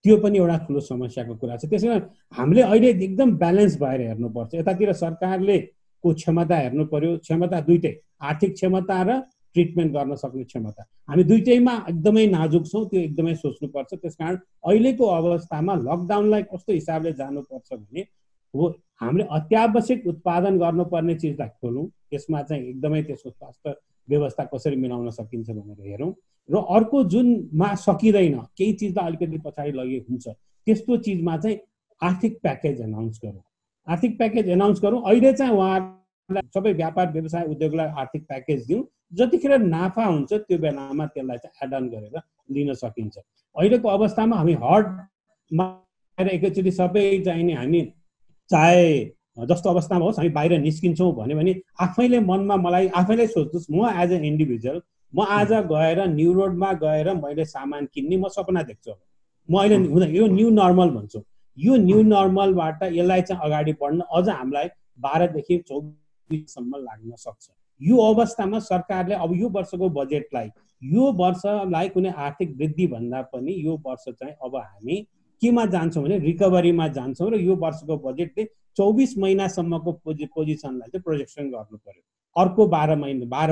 [SPEAKER 4] त्यो पनि एउटा ठुलो समस्याको कुरा छ। त्यसैले हामीले अहिले एकदम ब्यालेन्स भएर हेर्नुपर्छ। यतातिर सरकारले को क्षमता हेर्नु पर्यो, क्षमता दुइटै, आर्थिक क्षमता र ट्रिटमेन्ट गर्न सक्ने क्षमता, हामी दुइटैमा एकदमै नाजुक छौँ, त्यो एकदमै सोच्नुपर्छ। त्यसकारण अहिलेको अवस्थामा लकडाउनलाई कस्तो हिसाबले जानुपर्छ भने हो हामीले अत्यावश्यक उत्पादन गर्नुपर्ने चिजलाई खोलौँ, त्यसमा चाहिँ एकदमै त्यसको स्वास्थ्य व्यवस्था कसरी मिलाउन सकिन्छ भनेर हेरौँ र अर्को जुनमा सकिँदैन केही चिजलाई अलिकति पछाडि लगे हुन्छ त्यस्तो चिजमा चाहिँ आर्थिक प्याकेज एनाउन्स गरौँ। आर्थिक प्याकेज एनाउन्स गरौँ। अहिले चाहिँ उहाँहरूलाई सबै व्यापार व्यवसाय उद्योगलाई आर्थिक प्याकेज दिउँ, जतिखेर नाफा हुन्छ त्यो बेलामा त्यसलाई चाहिँ एड अन गरेर लिन सकिन्छ। अहिलेको अवस्थामा हामी हडमा एकैचोटि सबै चाहिने हामी चाहे जस्तो अवस्थामा होस् हामी बाहिर निस्किन्छौँ भन्यो भने आफैले मनमा मलाई आफैले सोच्नुहोस्, म एज एन इन्डिभिजुअल म आज गएर न्यू रोडमा गएर मैले सामान किन्ने म सपना देख्छु। म अहिले हुँदैन, यो न्यू नर्मल भन्छु। यो न्यू नर्मलबाट यसलाई चाहिँ अगाडि बढ्न अझ हामीलाई 12 देखि 24 सम्म लाग्न सक्छ। यो अवस्थामा सरकारले अब यो वर्षको बजेटलाई यो वर्षलाई कुनै आर्थिक वृद्धि भन्दा पनि यो वर्ष चाहिँ अब हामी केमा जान्छौँ भने रिकभरीमा जान्छौँ र यो वर्षको बजेटले 24 महिनासम्मको पोजिसनलाई चाहिँ प्रोजेक्सन गर्नु पर्यो, अर्को 12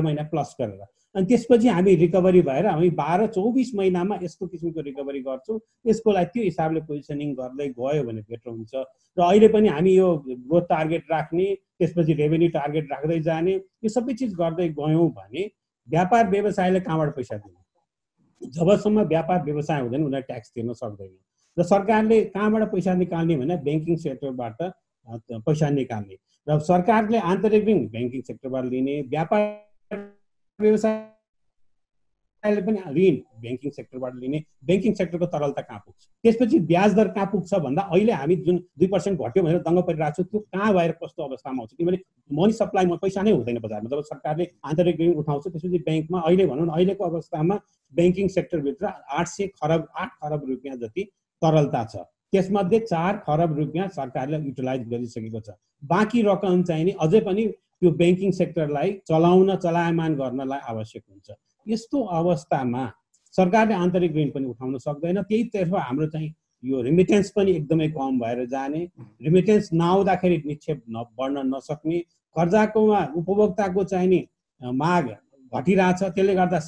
[SPEAKER 4] महिना प्लस गरेर। अनि त्यसपछि हामी रिकभरी भएर हामी 12-24 महिनामा यस्तो किसिमको रिकभरी गर्छौँ। यसको लागि त्यो हिसाबले पोजिसनिङ गर्दै गयो भने बेटर हुन्छ। र अहिले पनि हामी यो ग्रोथ टार्गेट राख्ने, त्यसपछि रेभेन्यू टार्गेट राख्दै जाने, यो सबै चिज गर्दै गयौँ भने व्यापार व्यवसायले कहाँबाट पैसा दिने? जबसम्म व्यापार व्यवसाय हुँदैन उनीहरूले ट्याक्स तिर्न सक्दैन। र सरकारले कहाँबाट पैसा निकाल्ने भने ब्याङ्किङ सेक्टरबाट पैसा निकाल्ने र सरकारले आन्तरिक ऋण ब्याङ्किङ सेक्टरबाट लिने, व्यापार व्यवसायले पनि ऋण ब्याङ्किङ सेक्टरबाट लिने। ब्याङ्किङ सेक्टरको तरलता कहाँ पुग्छ? त्यसपछि ब्याज दर कहाँ पुग्छ भन्दा अहिले हामी जुन 2% घट्यो भनेर दङ्ग परिरहेको छु, त्यो कहाँ भएर कस्तो अवस्थामा आउँछ? किनभने मनी सप्लाईमा पैसा नै हुँदैन बजारमा। जब सरकारले आन्तरिक ऋण उठाउँछ त्यसपछि ब्याङ्कमा अहिले भनौँ न अहिलेको अवस्थामा ब्याङ्किङ सेक्टरभित्र 8 खरब रुपियाँ जति तरलता छ। त्यसमध्ये 4 खरब रुपियाँ सरकारले युटिलाइज गरिसकेको छ। बाँकी रकम चाहिँ नि अझै पनि त्यो ब्याङ्किङ सेक्टरलाई चलायमान गर्नलाई आवश्यक हुन्छ। यस्तो अवस्थामा सरकारले आन्तरिक ऋण पनि उठाउन सक्दैन। त्यहीतर्फ हाम्रो चाहिँ यो रिमिटेन्स पनि एकदमै कम भएर जाने, रिमिटेन्स नआउँदाखेरि निक्षेप बढ्न नसक्ने, कर्जाकोमा उपभोक्ताको चाहिँ नि माग घटिरहेछ, त्यसले गर्दा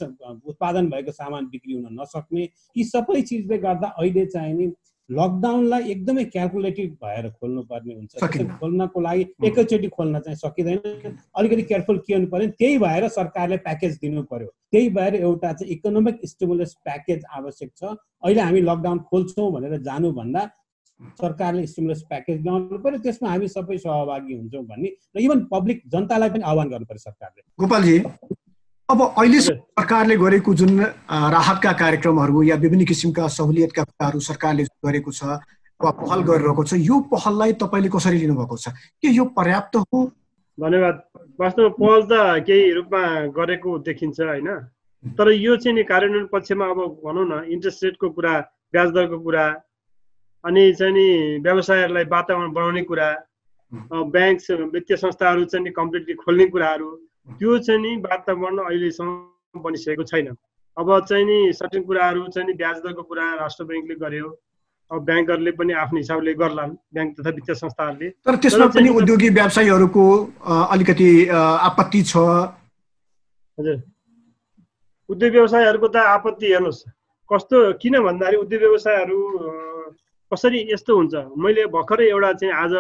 [SPEAKER 4] उत्पादन भएको सामान बिक्री हुन नसक्ने, यी सबै चिजले गर्दा अहिले चाहिँ नि लकडाउनलाई एकदमै क्यालकुलेटिभ भएर खोल्नुपर्ने हुन्छ। खोल्नको लागि एकैचोटि खोल्न चाहिँ सकिँदैन, अलिकति केयरफुल के हुनु पर्यो। त्यही भएर सरकारले प्याकेज दिनु पर्यो। त्यही भएर एउटा चाहिँ इकोनोमिक स्टिमुलस प्याकेज आवश्यक छ। अहिले हामी लकडाउन खोल्छौँ भनेर जानुभन्दा सरकारले स्टिमुलस प्याकेज ल्याउनु पर्यो, त्यसमा हामी सबै सहभागी हुन्छौँ भन्ने र इभन पब्लिक जनतालाई पनि आह्वान गर्नु पर्यो सरकारले।
[SPEAKER 1] गोपालजी, अब अहिले सरकारले गरेको जुन राहतका कार्यक्रमहरू या विभिन्न किसिमका सहुलियतका कुराहरू सरकारले गरेको छ वा पहल गरिरहेको छ, यो पहललाई तपाईँले कसरी लिनुभएको छ? के यो पर्याप्त हो?
[SPEAKER 2] धन्यवाद। वास्तवमा पहल त केही रूपमा गरेको देखिन्छ होइन, तर यो चाहिँ नि कार्यान्वयन पक्षमा अब भनौँ न इन्ट्रेस्ट रेटको कुरा, ब्याज दरको कुरा, अनि चाहिँ नि व्यवसायहरूलाई वातावरण बनाउने कुरा, ब्याङ्क वित्तीय संस्थाहरू चाहिँ नि कम्प्लिटली खोल्ने कुराहरू, त्यो चाहिँ नि वातावरण अहिलेसम्म बनिसकेको छैन। अब चाहिँ नि सर्टेन कुराहरू चाहिँ नि ब्याज दरको कुरा राष्ट्र ब्याङ्कले गर्यो, अब ब्याङ्कहरूले पनि आफ्नो हिसाबले गर्लान्, ब्याङ्क तथा वित्तीय संस्थाहरूले।
[SPEAKER 1] तर त्यसमा पनि उद्योगी व्यवसायीहरूको अलिकति आपत्ति छ।
[SPEAKER 2] हजुर, उद्योग व्यवसायहरूको त आपत्ति हेर्नुहोस् कस्तो, किन भन्दाखेरि उद्योग व्यवसायहरू कसरी यस्तो हुन्छ। मैले भर्खरै एउटा चाहिँ आज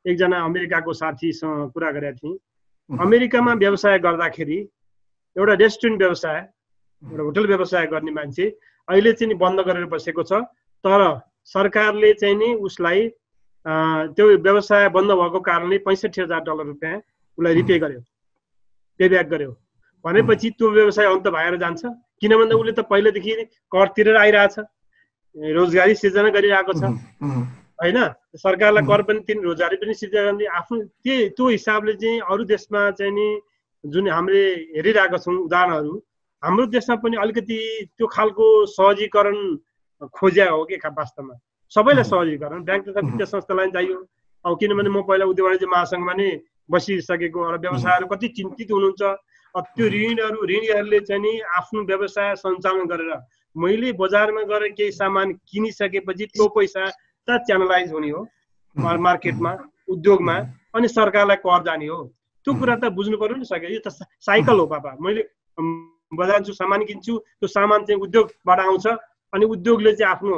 [SPEAKER 2] एकजना अमेरिकाको साथीसँग कुरा गरेका थिएँ। अमेरिकामा व्यवसाय गर्दाखेरि एउटा रेस्टुरेन्ट व्यवसाय, एउटा होटल व्यवसाय गर्ने मान्छे अहिले चाहिँ बन्द गरेर बसेको छ, तर सरकारले चाहिँ नि उसलाई त्यो व्यवसाय बन्द भएको कारणले $65,000 उसलाई रिपे गर्यो, पे ब्याक गर्यो। भनेपछि त्यो व्यवसाय अन्त भएर जान्छ, किन भन्दा उसले त पहिलेदेखि कर तिरेर आइरहेछ, रोजगारी सिर्जना गरिरहेको छ होइन, सरकारलाई कर पनि तिर्ने, रोजगारी पनि सिर्जना गर्ने। आफ्नो त्यो हिसाबले चाहिँ अरू देशमा चाहिँ नि जुन हामीले हेरिरहेका छौँ उदाहरणहरू, हाम्रो देशमा पनि अलिकति त्यो खालको सहजीकरण खोज्या हो कि वास्तवमा सबैलाई सहजीकरण, ब्याङ्क तथा वित्तीय संस्थालाई चाहियो। अब किनभने म पहिला उद्योग वाणिज्य महासङ्घमा नै बसिसकेको र व्यवसायहरू कति चिन्तित हुनुहुन्छ। त्यो ऋणीहरूले चाहिँ नि आफ्नो व्यवसाय सञ्चालन गरेर मैले बजारमा गएर केही सामान किनिसकेपछि त्यो पैसा त च्यानलाइज हुने हो मार्केटमा, उद्योगमा, अनि सरकारलाई कर जाने हो। त्यो कुरा त बुझ्नु पर्यो नि सके। यो त साइकल हो पापा। मैले बजार सामान किन्छु, त्यो सामान चाहिँ उद्योगबाट आउँछ, अनि उद्योगले चाहिँ आफ्नो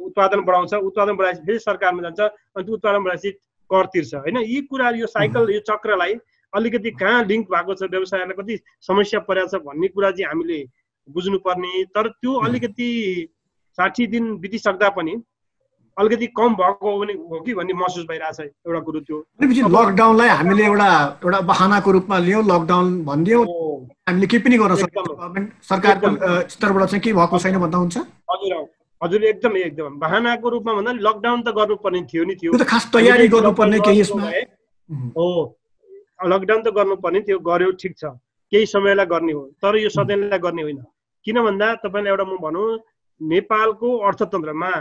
[SPEAKER 2] उत्पादन बढाउँछ, उत्पादन बढाएपछि फेरि सरकारमा जान्छ, अनि त्यो उत्पादन बढाएपछि कर तिर्छ होइन। यी कुराहरू, यो साइकल, यो चक्रलाई अलिकति कहाँ लिङ्क भएको छ, व्यवसायलाई कति समस्या परेको छ भन्ने कुरा चाहिँ हामीले बुझ्नुपर्ने। तर त्यो अलिकति 60 दिन बितिसक्दा पनि अलिकति कम भएको हो कि भन्ने महसुस भइरहेछ। एउटा कुरो त्यो
[SPEAKER 1] लकडाउनलाई हामीले एउटा बहानाको रूपमा लियौँ, लकडाउन भनिदियौँ, हामीले केही पनि गर्न सक्दैनौँ, सरकारको स्तरबाट चाहिँ के भएको छैन भन्दा हुन्छ।
[SPEAKER 2] हजुर एकदम बहानाको रूपमा भन्दा लकडाउन त गर्नुपर्ने थियो नि, थियो
[SPEAKER 1] खास तयारी गर्नुपर्ने केही यसमा
[SPEAKER 2] हो। लकडाउन त गर्नुपर्ने थियो, गर्यो, ठिक छ, केही समयलाई गर्ने हो, तर यो सधैँलाई गर्ने होइन। किन भन्दा तपाईँलाई एउटा म भनौँ, नेपालको अर्थतन्त्रमा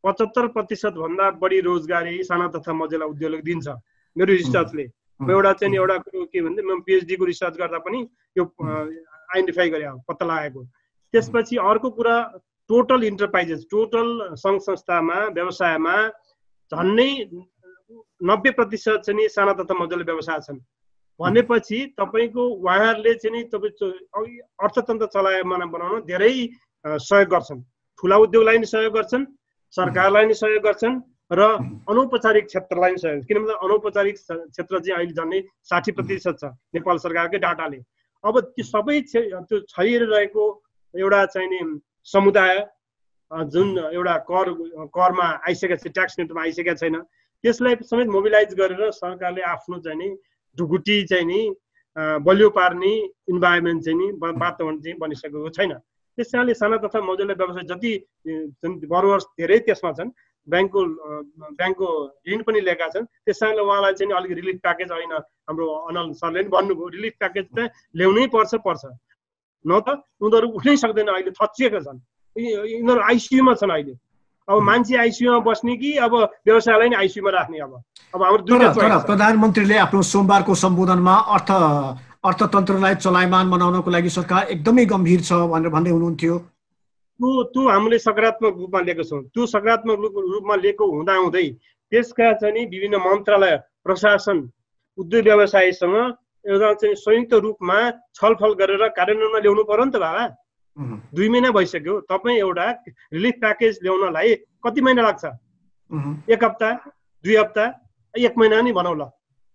[SPEAKER 2] 75% भन्दा बढी रोजगारी साना तथा मझौला उद्योगले दिन्छ मेरो रिसर्चले। म एउटा कुरो के भन्दा, म PhD को रिसर्च गर्दा पनि यो आइडेन्टिफाई गरे, पत्ता लगाएको। त्यसपछि अर्को कुरा, टोटल इन्टरप्राइजेस, टोटल सङ्घ संस्थामा व्यवसायमा झन्डै 90% चाहिँ साना तथा मझौला व्यवसाय छन्। भनेपछि तपाईँको उहाँहरूले चाहिँ नि तपाईँ अर्थतन्त्र चलायमान बनाउन धेरै सहयोग गर्छन्। ठुला उद्योगलाई नि सहयोग गर्छन्, सरकारलाई नि सहयोग गर्छन्, र अनौपचारिक क्षेत्रलाई नि सहयोग। किनभने अनौपचारिक क्षेत्र चाहिँ अहिले झन्डै 60% छ नेपाल सरकारकै डाटाले। अब त्यो सबै त्यो छरिएर रहेको एउटा चाहिँ नि समुदाय जुन एउटा करमा आइसकेको छ, ट्याक्स नेटमा आइसकेको छैन, त्यसलाई समेत मोबिलाइज गरेर सरकारले आफ्नो चाहिँ नि ढुकुटी चाहिँ नि बलियो पार्ने इन्भाइरोमेन्ट चाहिँ नि वातावरण चाहिँ बनिसकेको छैन। त्यस कारणले साना तथा मझौला व्यवसाय जति बरुवर्स धेरै त्यसमा छन्, ब्याङ्कको ऋण पनि लिएका छन्। त्यस कारणले उहाँलाई चाहिँ अलिक रिलिफ प्याकेज, होइन हाम्रो अनल सरले पनि भन्नुभयो, रिलिफ प्याकेज त ल्याउनै पर्छ, न त उनीहरू उठ्नै सक्दैन, अहिले थच्चिएका छन्, यिनीहरू आइसियुमा छन् अहिले। अब मान्छे आइसियुमा बस्ने कि अब व्यवसायलाई नै आइसियुमा राख्ने। अब हाम्रो दुईटा चोइस छ।
[SPEAKER 1] प्रधानमन्त्रीले आफ्नो सोमबारको सम्बोधनमा अर्थतन्त्रलाई चलायमान बनाउनको लागि सरकार एकदमै गम्भीर छ भनेर भन्दै हुनुहुन्थ्यो।
[SPEAKER 2] त्यो हामीले सकारात्मक रूपमा लिएको छौँ। त्यो सकारात्मक रूपमा लिएको हुँदाहुँदै त्यसका चाहिँ विभिन्न मन्त्रालय, प्रशासन, उद्योग व्यवसायसँग एउटा चाहिँ संयुक्त रूपमा छलफल गरेर कार्यान्वयनमा ल्याउनु पर्यो नि त बाबा। 2 महिना भइसक्यो, तपाईँ एउटा रिलिफ प्याकेज ल्याउनलाई कति महिना लाग्छ? 1 हप्ता, 2 हप्ता, 1 महिना नि भनौँ ल,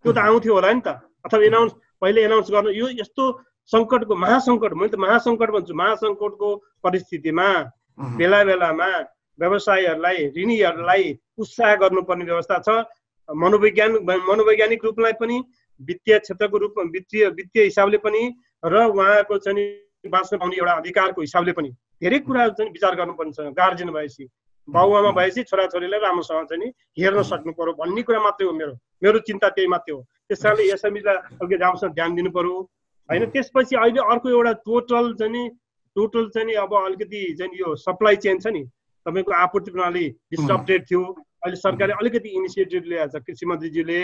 [SPEAKER 2] त्यो त आउँथ्यो होला नि त। अथवा पहिले एनाउन्स गर्नु। यो यस्तो सङ्कटको महासङ्कट, मैले त महासङ्कट भन्छु, महासङ्कटको परिस्थितिमा बेला बेलामा व्यवसायीहरूलाई, ऋणीहरूलाई उत्साह गर्नुपर्ने व्यवस्था छ। मनोवैज्ञानिक रूपलाई पनि, वित्तीय क्षेत्रको रूपमा, वित्तीय हिसाबले पनि, र उहाँको चाहिँ बाँच्न पाउने एउटा अधिकारको हिसाबले पनि धेरै कुराहरू चाहिँ विचार गर्नुपर्ने छ। गार्जियन भएपछि, बाबुआमा भएपछि छोराछोरीलाई राम्रोसँग चाहिँ हेर्न सक्नु पर्यो भन्ने कुरा मात्रै हो। मेरो चिन्ता त्यही मात्रै हो। त्यस कारणले एसएमईलाई अलिकति राम्रोसँग ध्यान दिनु पर्यो होइन। त्यसपछि अहिले अर्को एउटा टोटल चाहिँ अब अलिकति चाहिँ यो सप्लाई चेन छ नि, तपाईँको आपूर्ति प्रणाली डिस्टर्बेड थियो। अहिले सरकारले अलिकति इनिसिएटिभ लिएको छ कृषि मन्त्रीज्यूले।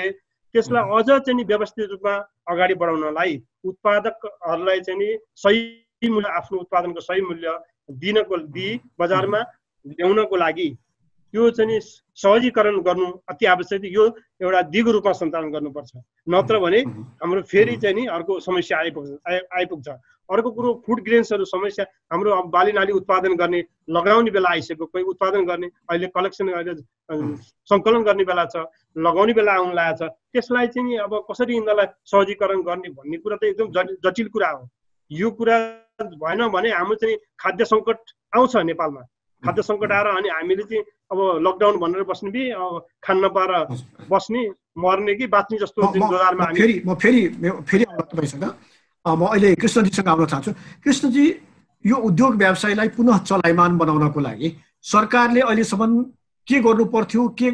[SPEAKER 2] त्यसलाई अझ चाहिँ व्यवस्थित रूपमा अगाडि बढाउनलाई, उत्पादकहरूलाई चाहिँ सही मूल्य, आफ्नो उत्पादनको सही मूल्य बजारमा ल्याउनको लागि त्यो चाहिँ नि सहजीकरण गर्नु अति आवश्यक छ। यो एउटा दिगो रूपमा सञ्चालन गर्नुपर्छ, नत्र भने हाम्रो फेरि चाहिँ नि अर्को समस्या आइपुग्छ। अर्को कुरो फुड ग्रेन्सहरू समस्या, हाम्रो अब बाली नाली उत्पादन गर्ने लगाउने बेला आइसक्यो, कोही उत्पादन गर्ने अहिले कलेक्सन गरेर सङ्कलन गर्ने बेला छ, लगाउने बेला आउनु लागेको छ। त्यसलाई चाहिँ नि अब कसरी यिनीहरूलाई सहजीकरण गर्ने भन्ने कुरा त एकदम जटिल कुरा हो। यो कुरा भएन भने हाम्रो चाहिँ खाद्य सङ्कट आउँछ नेपालमा। खाद्य सङ्कट आएर अनि हामीले चाहिँ अब लकडाउन भनेर बस्ने कि खान नपाएर बस्ने मर्ने कि बाँच्ने जस्तो जोधारमा
[SPEAKER 1] म फेरि तपाईँसँग म अहिले कृष्णजीसँग आउन चाहन्छु। कृष्णजी, यो उद्योग व्यवसायलाई पुनः चलायमान बनाउनको लागि सरकारले अहिलेसम्म के गर्नु पर्थ्यो? के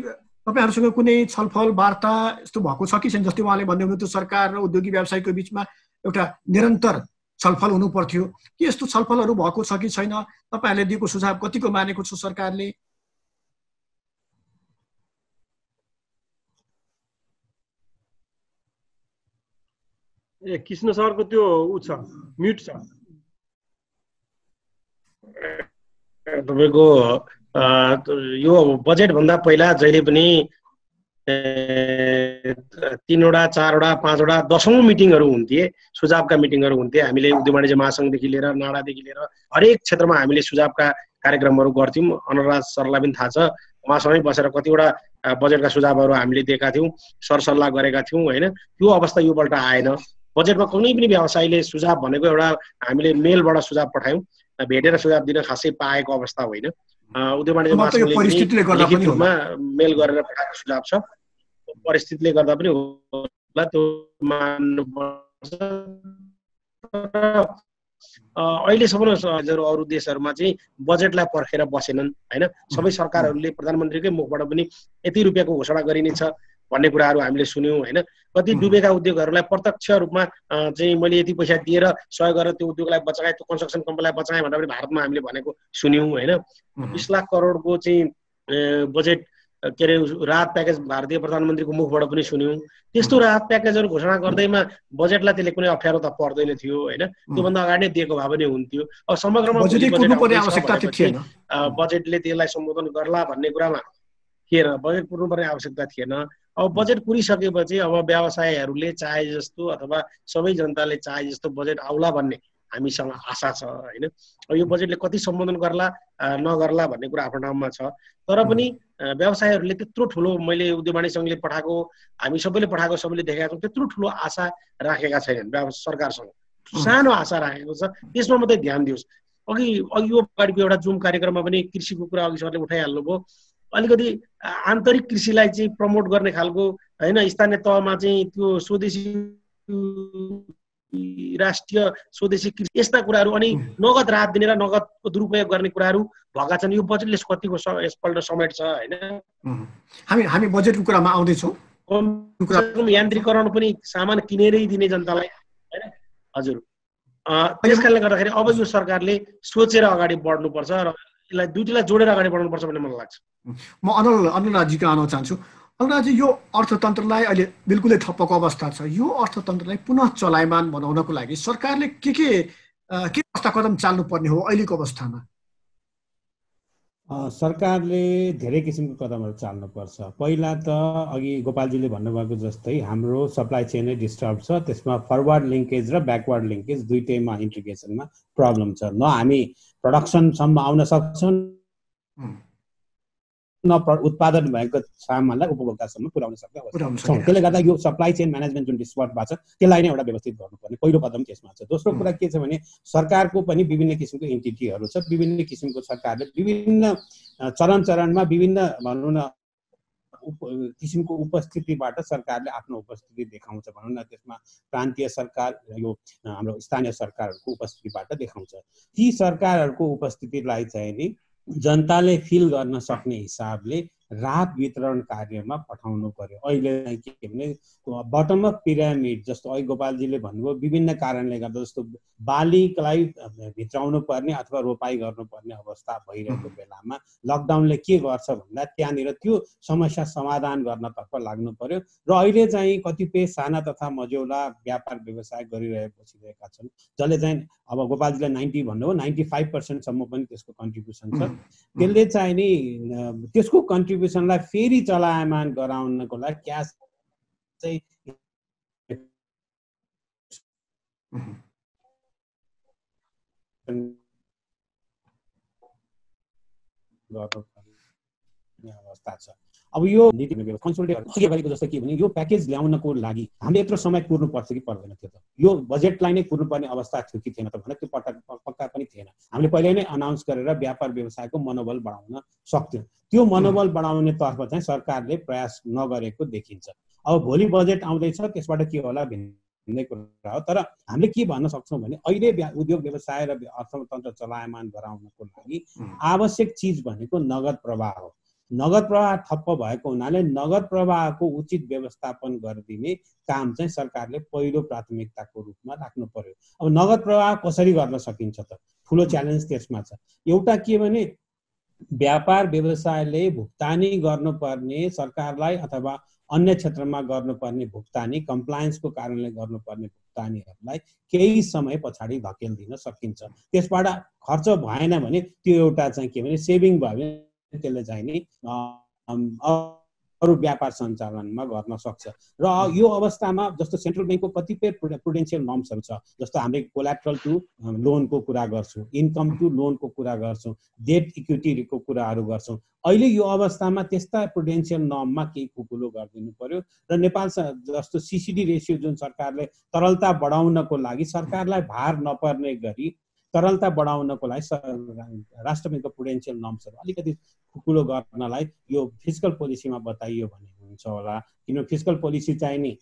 [SPEAKER 1] तपाईँहरूसँग कुनै छलफल वार्ता यस्तो भएको छ कि छैन? जस्तै उहाँले भन्दै हुनुहुन्थ्यो सरकार र उद्योगी व्यवसायको बिचमा एउटा निरन्तर छलफल हुनु पर्थ्यो, के यस्तो छलफलहरू भएको छ कि छैन? तपाईँहरूले दिएको सुझाव कतिको मानेको छ सरकारले?
[SPEAKER 2] कृष्ण सरको त्यो उ छ, म्युट छ।
[SPEAKER 3] तपाईँको यो बजेट भन्दा पहिला जहिले पनि 3वटा 4वटा 5वटा 10औं मिटिङहरू हुन्थे, सुझावका मिटिङहरू हुन्थे। हामीले उद्योग वाणिज्य महासंघदेखि लिएर नाडादेखि लिएर हरेक क्षेत्रमा हामीले सुझावका कार्यक्रमहरू गर्थ्यौँ। अनुराज सरलाई पनि थाहा छ, उहाँसँगै बसेर कतिवटा बजेटका सुझावहरू हामीले दिएका थियौँ, सरसल्लाह गरेका थियौँ होइन। त्यो अवस्था योपल्ट आएन। बजेटमा कुनै पनि व्यवसायले सुझाव भनेको एउटा हामीले मेलबाट सुझाव पठायौँ, भेटेर सुझाव दिन खासै पाएको अवस्था होइन। उद्योग वाणिज्य महासंघले लिखित रूपमा मेल गरेर पठाएको सुझाव छ। परिस्थितिले गर्दा पनि होला, त्यो मान्नुपर्छ। अहिलेसम्म अरू देशहरूमा चाहिँ बजेटलाई पर्खेर बसेनन् होइन। सबै सरकारहरूले प्रधानमन्त्रीकै मुखबाट पनि यति रुपियाँको घोषणा गरिनेछ भन्ने कुराहरू हामीले सुन्यौँ होइन। कति डुबेका उद्योगहरूलाई प्रत्यक्ष रूपमा चाहिँ मैले यति पैसा दिएर सहयोग गरेर त्यो उद्योगलाई बचाएँ, त्यो कन्स्ट्रक्सन कम्पनीलाई बचाएँ भनेर पनि भारतमा हामीले भनेको सुन्यौँ होइन। 20 लाख करोडको चाहिँ बजेट के अरे राहत प्याकेज भारतीय प्रधानमन्त्रीको मुखबाट पनि सुन्यौँ। त्यस्तो राहत प्याकेजहरू घोषणा गर्दैमा बजेटलाई त्यसले कुनै अप्ठ्यारो त पर्दैन थियो होइन। त्योभन्दा अगाडि नै दिएको भए पनि हुन्थ्यो। अब समग्रमा बजेटले त्यसलाई सम्बोधन गर्ला भन्ने कुरामा थिएन, बजेट पुर्नुपर्ने आवश्यकता थिएन। अब बजेट पुरिसकेपछि अब व्यवसायहरूले चाहे जस्तो अथवा सबै जनताले चाहे जस्तो बजेट आउला भन्ने हामीसँग आशा छ होइन। अब यो बजेटले कति सम्बोधन गर्ला नगर्ला भन्ने कुरा आफ्नो ठाउँमा छ। तर पनि व्यवसायहरूले त्यत्रो ठुलो, मैले उद्योग वाणिज्य सङ्घले पठाएको, हामी सबैले पठाएको, सबैले देखेका छौँ, त्यत्रो ठुलो आशा राखेका छैनन् सरकारसँग। सानो आशा राखेको छ, त्यसमा मात्रै ध्यान दियोस्। अघि यो अगाडिको एउटा जुम कार्यक्रममा पनि कृषिको कुरा अघि सरले उठाइहाल्नुभयो। अलिकति आन्तरिक कृषिलाई चाहिँ प्रमोट गर्ने खालको होइन, स्थानीय तहमा चाहिँ त्यो स्वदेशी राष्ट्रिय स्वदेशी कृषि यस्ता कुराहरू अनि नगद राहत दिने र नगदको दुरुपयोग गर्ने कुराहरू भएका छन्। यो बजेटले कतिको यसपल्ट समेट छ होइन।
[SPEAKER 1] हामी बजेटको कुरामा आउँदैछौँ।
[SPEAKER 3] यान्त्रिकरण पनि सामान किनेरै दिने जनतालाई होइन। हजुर, त्यस कारणले गर्दाखेरि अब यो सरकारले सोचेर अगाडि बढ्नुपर्छ र यसलाई दुईटैलाई जोडेर अगाडि बढ्नुपर्छ भन्ने मलाई लाग्छ।
[SPEAKER 1] म अनुराजीको आउन चाहन्छु। अनुराजी, यो अर्थतन्त्रलाई अहिले बिल्कुलै ठप्पको अवस्था छ। यो अर्थतन्त्रलाई पुनः चलायमान बनाउनको लागि सरकारले के कस्ता कदम चाल्नुपर्ने हो अहिलेको अवस्थामा?
[SPEAKER 4] सरकारले धेरै किसिमको कदमहरू चाल्नुपर्छ। पहिला त अघि गोपालजीले भन्नुभएको जस्तै हाम्रो सप्लाई चेन नै डिस्टर्ब छ, त्यसमा फरवर्ड लिङ्केज र ब्याकवर्ड लिङ्केज दुइटैमा इन्टिग्रेसनमा प्रब्लम छ। न हामी प्रडक्सनसम्म आउन सक्छौँ, न उत्पादन भएको सामानलाई उपभोक्तासम्म पुर्याउन सक्छौँ। त्यसले गर्दा यो सप्लाई चेन म्यानेजमेन्ट जुन डिस्टर्ब भएको छ त्यसलाई नै एउटा व्यवस्थित गर्नुपर्ने पहिलो कदम त्यसमा छ। दोस्रो कुरा के छ भने सरकारको पनि विभिन्न किसिमको एन्टिटीहरू छ, विभिन्न किसिमको सरकारले विभिन्न चरणमा विभिन्न भनौँ न किसिमको उपस्थितिबाट सरकारले आफ्नो उपस्थिति देखाउँछ भनौँ न। त्यसमा प्रान्तीय सरकार, यो हाम्रो स्थानीय सरकारहरूको उपस्थितिबाट देखाउँछ। ती सरकारहरूको उपस्थितिलाई चाहिँ नि जनताले फिल गर्न सक्ने हिसाबले राहत वितरण कार्यमा पठाउनु पर्यो। अहिले के भने बटम अप पिरामिड जस्तो अहिले गोपालजीले भन्नुभयो विभिन्न कारणले गर्दा, जस्तो बालीलाई भित्राउनु पर्ने अथवा रोपाई गर्नुपर्ने अवस्था भइरहेको बेलामा लकडाउनले के गर्छ भन्दा त्यहाँनिर त्यो समस्या समाधान गर्नतर्फ लाग्नु पर्यो। र अहिले चाहिँ कतिपय साना तथा मझौला व्यापार व्यवसाय बसिरहेका छन्, जसले चाहिँ अब गोपालजीले 90 भन्नुभयो, 95% सम्म पनि त्यसको कन्ट्रिब्युसन छ। त्यसले चाहिँ नि त्यसको कन्ट्रिब्युसनलाई फेरि चलायमान गराउनको लागि क्यास चाहिँ अवस्था छ। अब यो नीति कन्सल्टेट गरेको जस्तो के भने यो प्याकेज ल्याउनको लागि हामीले यत्रो समय कुर्नुपर्छ कि पर्दैन थियो त, यो बजेटलाई नै कुर्नुपर्ने अवस्था थियो कि थिएन त भने त्यो पक्का पनि थिएन। हामीले पहिले नै अनाउन्स गरेर व्यापार व्यवसायको मनोबल बढाउन सक्थ्यौँ। त्यो मनोबल बढाउने तर्फ चाहिँ सरकारले प्रयास नगरेको देखिन्छ। अब भोलि बजेट आउँदैछ, त्यसबाट के होला भन्ने कुरा हो। तर हामीले के भन्न सक्छौँ भने अहिले उद्योग व्यवसाय र अर्थतन्त्र चलायमान गराउनको लागि आवश्यक चिज भनेको नगद प्रवाह हो। नगद प्रवाह ठप्प भएको हुनाले नगद प्रवाहको उचित व्यवस्थापन गरिदिने काम चाहिँ सरकारले पहिलो प्राथमिकताको रूपमा राख्नु पर्यो। अब नगद प्रवाह कसरी गर्न सकिन्छ त, ठुलो च्यालेन्ज त्यसमा छ। एउटा के भने व्यापार व्यवसायले भुक्तानी गर्नुपर्ने सरकारलाई अथवा अन्य क्षेत्रमा गर्नुपर्ने भुक्तानी कम्प्लायन्सको कारणले गर्नुपर्ने भुक्तानीहरूलाई केही समय पछाडि धकेलिदिन सकिन्छ। त्यसबाट खर्च भएन भने त्यो एउटा चाहिँ के भने सेभिङ भयो भने त्यसले चाहिँ नि अरू व्यापार सञ्चालनमा गर्न सक्छ। र यो अवस्थामा जस्तो सेन्ट्रल ब्याङ्कको कतिपय प्रुडेन्सियल नर्म्सहरू छ, जस्तो हामीले कोल्याट्रल टु लोनको कुरा गर्छौँ, इन्कम टु लोनको कुरा गर्छौँ, डेट इक्विटीको कुराहरू गर्छौँ। अहिले यो अवस्थामा त्यस्ता प्रुडेन्सियल नर्ममा केही खुकुलो गरिदिनु पर्यो। र नेपाल जस्तो सिसिडी रेसियो जुन सरकारले तरलता बढाउनको लागि सरकारलाई भार नपर्ने गरी तरलता बढाउनको लागि राष्ट्र ब्याङ्कको प्रुडेन्सियल नर्म्सहरू अलिकति खुकुलो गर्नलाई यो फिस्कल पोलिसीमा बताइयो भने हुन्छ होला। किनभने फिस्कल पोलिसी चाहिँ नि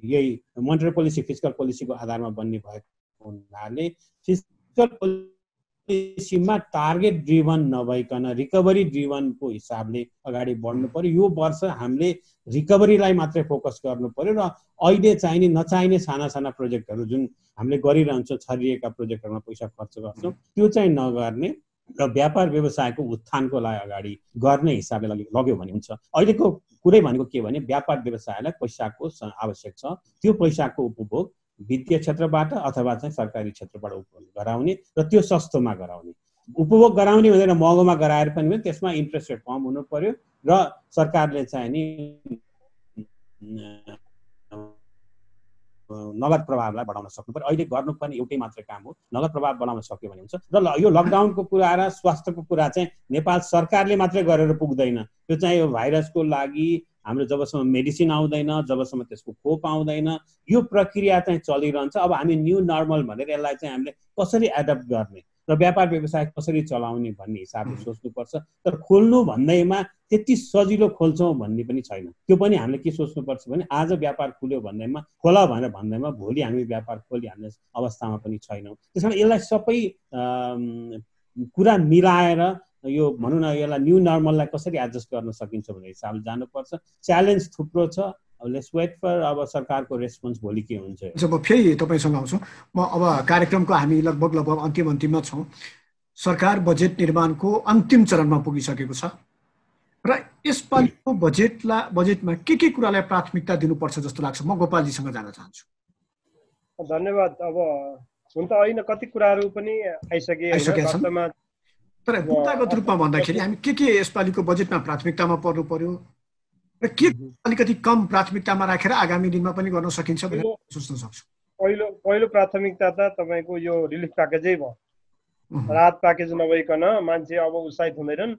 [SPEAKER 4] यही मोनेटरी पोलिसी फिस्कल पोलिसीको आधारमा बन्ने भएको हुनाले फिस्कल पोलिसीमा टार्गेट ड्रिभन नभइकन रिकभरी ड्रिभनको हिसाबले अगाडि बढ्नु पर्यो। यो वर्ष हामीले रिकभरीलाई मात्रै फोकस गर्नु पर्यो र अहिले चाहिने नचाहिने साना साना प्रोजेक्टहरू जुन हामीले गरिरहन्छौँ, छरिएका प्रोजेक्टहरूमा पैसा खर्च गर्छौँ, त्यो चाहिँ नगर्ने र व्यापार व्यवसायको उत्थानको लागि अगाडि गर्ने हिसाबले लग्यो भने हुन्छ। अहिलेको कुरै भनेको के भने व्यापार व्यवसायलाई पैसाको आवश्यक छ, त्यो पैसाको उपभोग वित्तीय क्षेत्रबाट अथवा चाहिँ सरकारी क्षेत्रबाट उपभोग गराउने र त्यो सस्तोमा गराउने। उपभोग गराउने भनेर महँगोमा गराएर पनि त्यसमा इन्ट्रेस्ट रेट कम हुनु पर्यो र सरकारले चाहिँ नि नगद प्रभावलाई बढाउन सक्नु पर्यो। अहिले गर्नुपर्ने एउटै मात्रै काम हो, नगद प्रभाव बढाउन सक्यो भने हुन्छ। र यो लकडाउनको कुरा र स्वास्थ्यको कुरा चाहिँ नेपाल सरकारले मात्रै गरेर पुग्दैन। त्यो चाहिँ यो भाइरसको लागि हाम्रो जबसम्म मेडिसिन आउँदैन, जबसम्म त्यसको खोप आउँदैन, यो प्रक्रिया चाहिँ चलिरहन्छ। अब हामी न्यू नर्मल भनेर यसलाई चाहिँ हामीले कसरी एडप्ट गर्ने र व्यापार व्यवसाय कसरी चलाउने भन्ने हिसाबले सोच्नुपर्छ। तर खोल्नु भन्दैमा त्यति सजिलो खोल्छौँ भन्ने पनि छैन। त्यो पनि हामीले के सोच्नुपर्छ भने आज व्यापार खुल्यो भन्दैमा खोला भनेर भन्दैमा भोलि हामी व्यापार खोलिहाल्ने अवस्थामा पनि छैनौँ। त्यस कारण यसलाई सबै कुरा मिलाएर यो भनौँ न यसलाई न्यू नर्मललाई कसरी एडजस्ट गर्न सकिन्छ भन्ने हिसाबले जानुपर्छ। च्यालेन्ज थुप्रो छ। लेट्स वेट फर अब सरकारको रेस्पोन्स भोलि के हुन्छ।
[SPEAKER 1] म फेरि तपाईँसँग आउँछु। म अब कार्यक्रमको हामी लगभग अन्तिममा छौँ। सरकार बजेट निर्माणको अन्तिम चरणमा पुगिसकेको छ र यसपालिको बजेटमा के कुरालाई प्राथमिकता दिनुपर्छ जस्तो लाग्छ? म गोपालजीसँग जान चाहन्छु।
[SPEAKER 2] धन्यवाद। अब हुन त होइन कति कुराहरू पनि आइसकेका छन्,
[SPEAKER 1] तर मुद्दागत रूपमा भन्दाखेरि हामी के यसपालिको बजेटमा प्राथमिकतामा पर्नु पर्यो र के अलिकति कम प्राथमिकतामा राखेर आगामी दिनमा पनि गर्न सकिन्छ भनेर सोच्न सक्छु।
[SPEAKER 2] पहिलो प्राथमिकता त तपाईँको यो रिलिफ प्याकेजै भयो। राहत प्याकेज नभइकन मान्छे अब उत्साहित हुँदैनन्।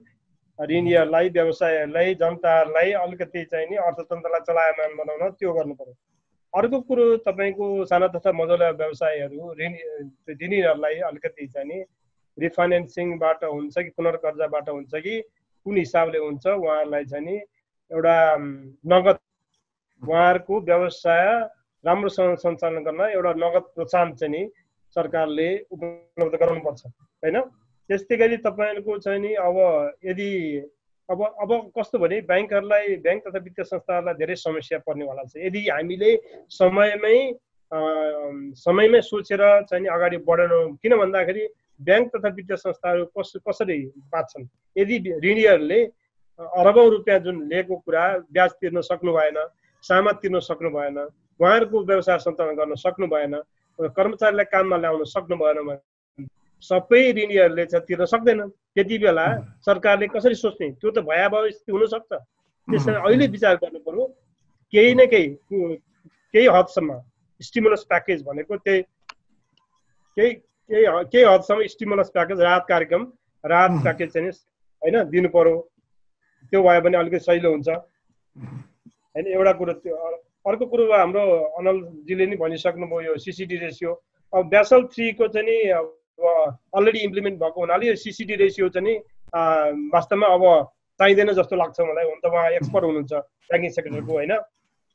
[SPEAKER 2] ऋणीहरूलाई, व्यवसायहरूलाई, जनताहरूलाई अलिकति चाहिँ नि अर्थतन्त्रलाई चलायमान बनाउन त्यो गर्नु पर्यो। अर्को कुरो तपाईँको साना तथा मझौला व्यवसायहरू ऋणीहरूलाई अलिकति चाहिँ नि रिफाइनेन्सिङबाट हुन्छ कि पुनर्कर्जाबाट हुन्छ कि कुन हिसाबले हुन्छ उहाँहरूलाई चाहिँ नि एउटा नगद उहाँहरूको व्यवसाय राम्रोसँग सञ्चालन गर्न एउटा नगद प्रोत्साहन चाहिँ नि सरकारले उपलब्ध गराउनुपर्छ होइन। त्यस्तै गरी तपाईँहरूको चाहिँ नि अब यदि अब कस्तो भने ब्याङ्क तथा वित्तीय संस्थाहरूलाई धेरै समस्या पर्नेवाला छ यदि हामीले समयमै सोचेर चाहिँ अगाडि बढाउनु। किन भन्दाखेरि ब्याङ्क तथा वित्तीय संस्थाहरू कसरी बाँच्छन् यदि ऋणीहरूले अरबौं रुपियाँ जुन लिएको कुरा ब्याज तिर्न सक्नु भएन, सामा तिर्न सक्नु भएन, उहाँहरूको व्यवसाय सञ्चालन गर्न सक्नु भएन, कर्मचारीलाई काममा ल्याउन सक्नु भएन भने सबै ऋणीहरूले चाहिँ तिर्न सक्दैन। त्यति बेला सरकारले कसरी सोच्ने? त्यो त भयावह स्थिति हुनसक्छ। त्यसैले अहिले विचार गर्नु पर्यो केही न केही हदसम्म स्टिमुलस प्याकेज भनेको केही हदसम्म स्टिमुलस प्याकेज राहत प्याकेज चाहिँ होइन दिनु पर्यो। त्यो भयो भने अलिकति सजिलो हुन्छ होइन। एउटा कुरो त्यो। अर्को कुरो हाम्रो अनलजीले नि भनिसक्नुभयो यो सिसिडी रेसियो। अब बेसल 3 को चाहिँ नि अलरेडी इम्प्लिमेन्ट भएको हुनाले यो सिसिडी रेसियो चाहिँ नि वास्तवमा अब चाहिँदैन जस्तो लाग्छ मलाई। हुन त उहाँ एक्सपर्ट हुनुहुन्छ ब्याङ्किङ सेक्टरको होइन।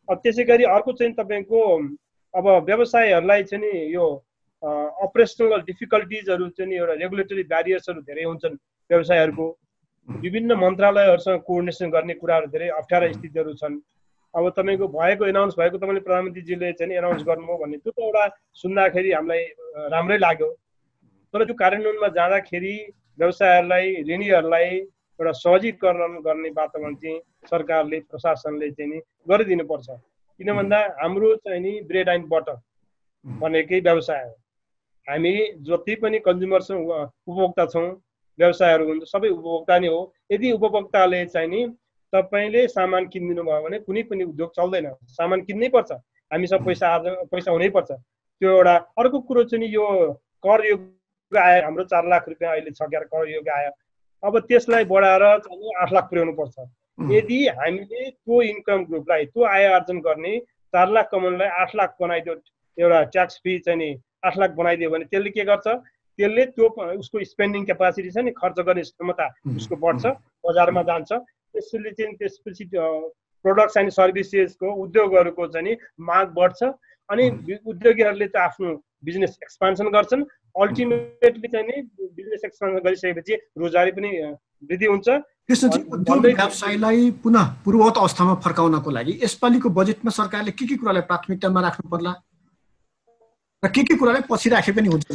[SPEAKER 2] अब त्यसै गरी अर्को चाहिँ तपाईँको अब व्यवसायहरूलाई चाहिँ नि यो अपरेसनल डिफिकल्टिजहरू चाहिँ नि एउटा रेगुलेटरी ब्यारियर्सहरू धेरै हुन्छन् व्यवसायहरूको। विभिन्न मन्त्रालयहरूसँग कोअर्डिनेसन गर्ने कुराहरू धेरै अप्ठ्यारा स्थितिहरू छन्। अब तपाईँको एनाउन्स भएको तपाईँले प्रधानमन्त्रीजीले चाहिँ एनाउन्स गर्नुभयो भने त्यो त एउटा सुन्दाखेरि हामीलाई राम्रै लाग्यो। तर त्यो कार्यान्वयनमा जाँदाखेरि व्यवसायहरूलाई ऋणीहरूलाई एउटा सहजीकरण गर्ने वातावरण चाहिँ सरकारले प्रशासनले चाहिँ नि गरिदिनुपर्छ। किन भन्दा हाम्रो चाहिँ नि ब्रेड एन्ड बटर भनेकै व्यवसाय हो। हामी जति पनि कन्ज्युमर छौँ उपभोक्ता छौँ व्यवसायहरू हुन्छ सबै उपभोक्ता नै हो। यदि उपभोक्ताले चाहिँ नि तपाईँले सामान किनिदिनु भयो भने कुनै पनि उद्योग चल्दैन। सामान किन्नै पर्छ, हामीसँग पैसा हुनै पर्छ त्यो एउटा। अर्को कुरो चाहिँ नि यो कर योग आयो हाम्रो 4 लाख रुपियाँ अहिले छ क्या कर योग आयो। अब त्यसलाई बढाएर चाहिँ 8 लाख पुर्याउनु पर्छ। यदि हामीले त्यो इन्कम ग्रुपलाई त्यो आय आर्जन गर्ने 4 लाख कमाउनलाई 8 लाख बनाइदियो, एउटा ट्याक्स फ्री चाहिँ नि 8 लाख बनाइदियो भने त्यसले के गर्छ? त्यसले त्यो उसको स्पेन्डिङ क्यापासिटी छ नि, खर्च गर्ने क्षमता उसको बढ्छ, बजारमा जान्छ। त्यसले चाहिँ त्यसपछि प्रोडक्ट्स एन्ड सर्भिसेसको उद्योगहरूको चाहिँ नि माग बढ्छ अनि उद्योगीहरूले चाहिँ आफ्नो बिजनेस एक्सपान्सन गर्छन्। अल्टिमेटली चाहिँ नि बिजनेस एक्सपान्सन गरिसकेपछि रोजगारी पनि वृद्धि हुन्छ।
[SPEAKER 1] कृष्णजी, उद्योग व्यवसायलाई पुनः पूर्ववत अवस्थामा फर्काउनको लागि यसपालिको बजेटमा सरकारले के कुरालाई प्राथमिकतामा राख्नु पर्ला र के कुरालाई पछि राखे पनि हुन्छ?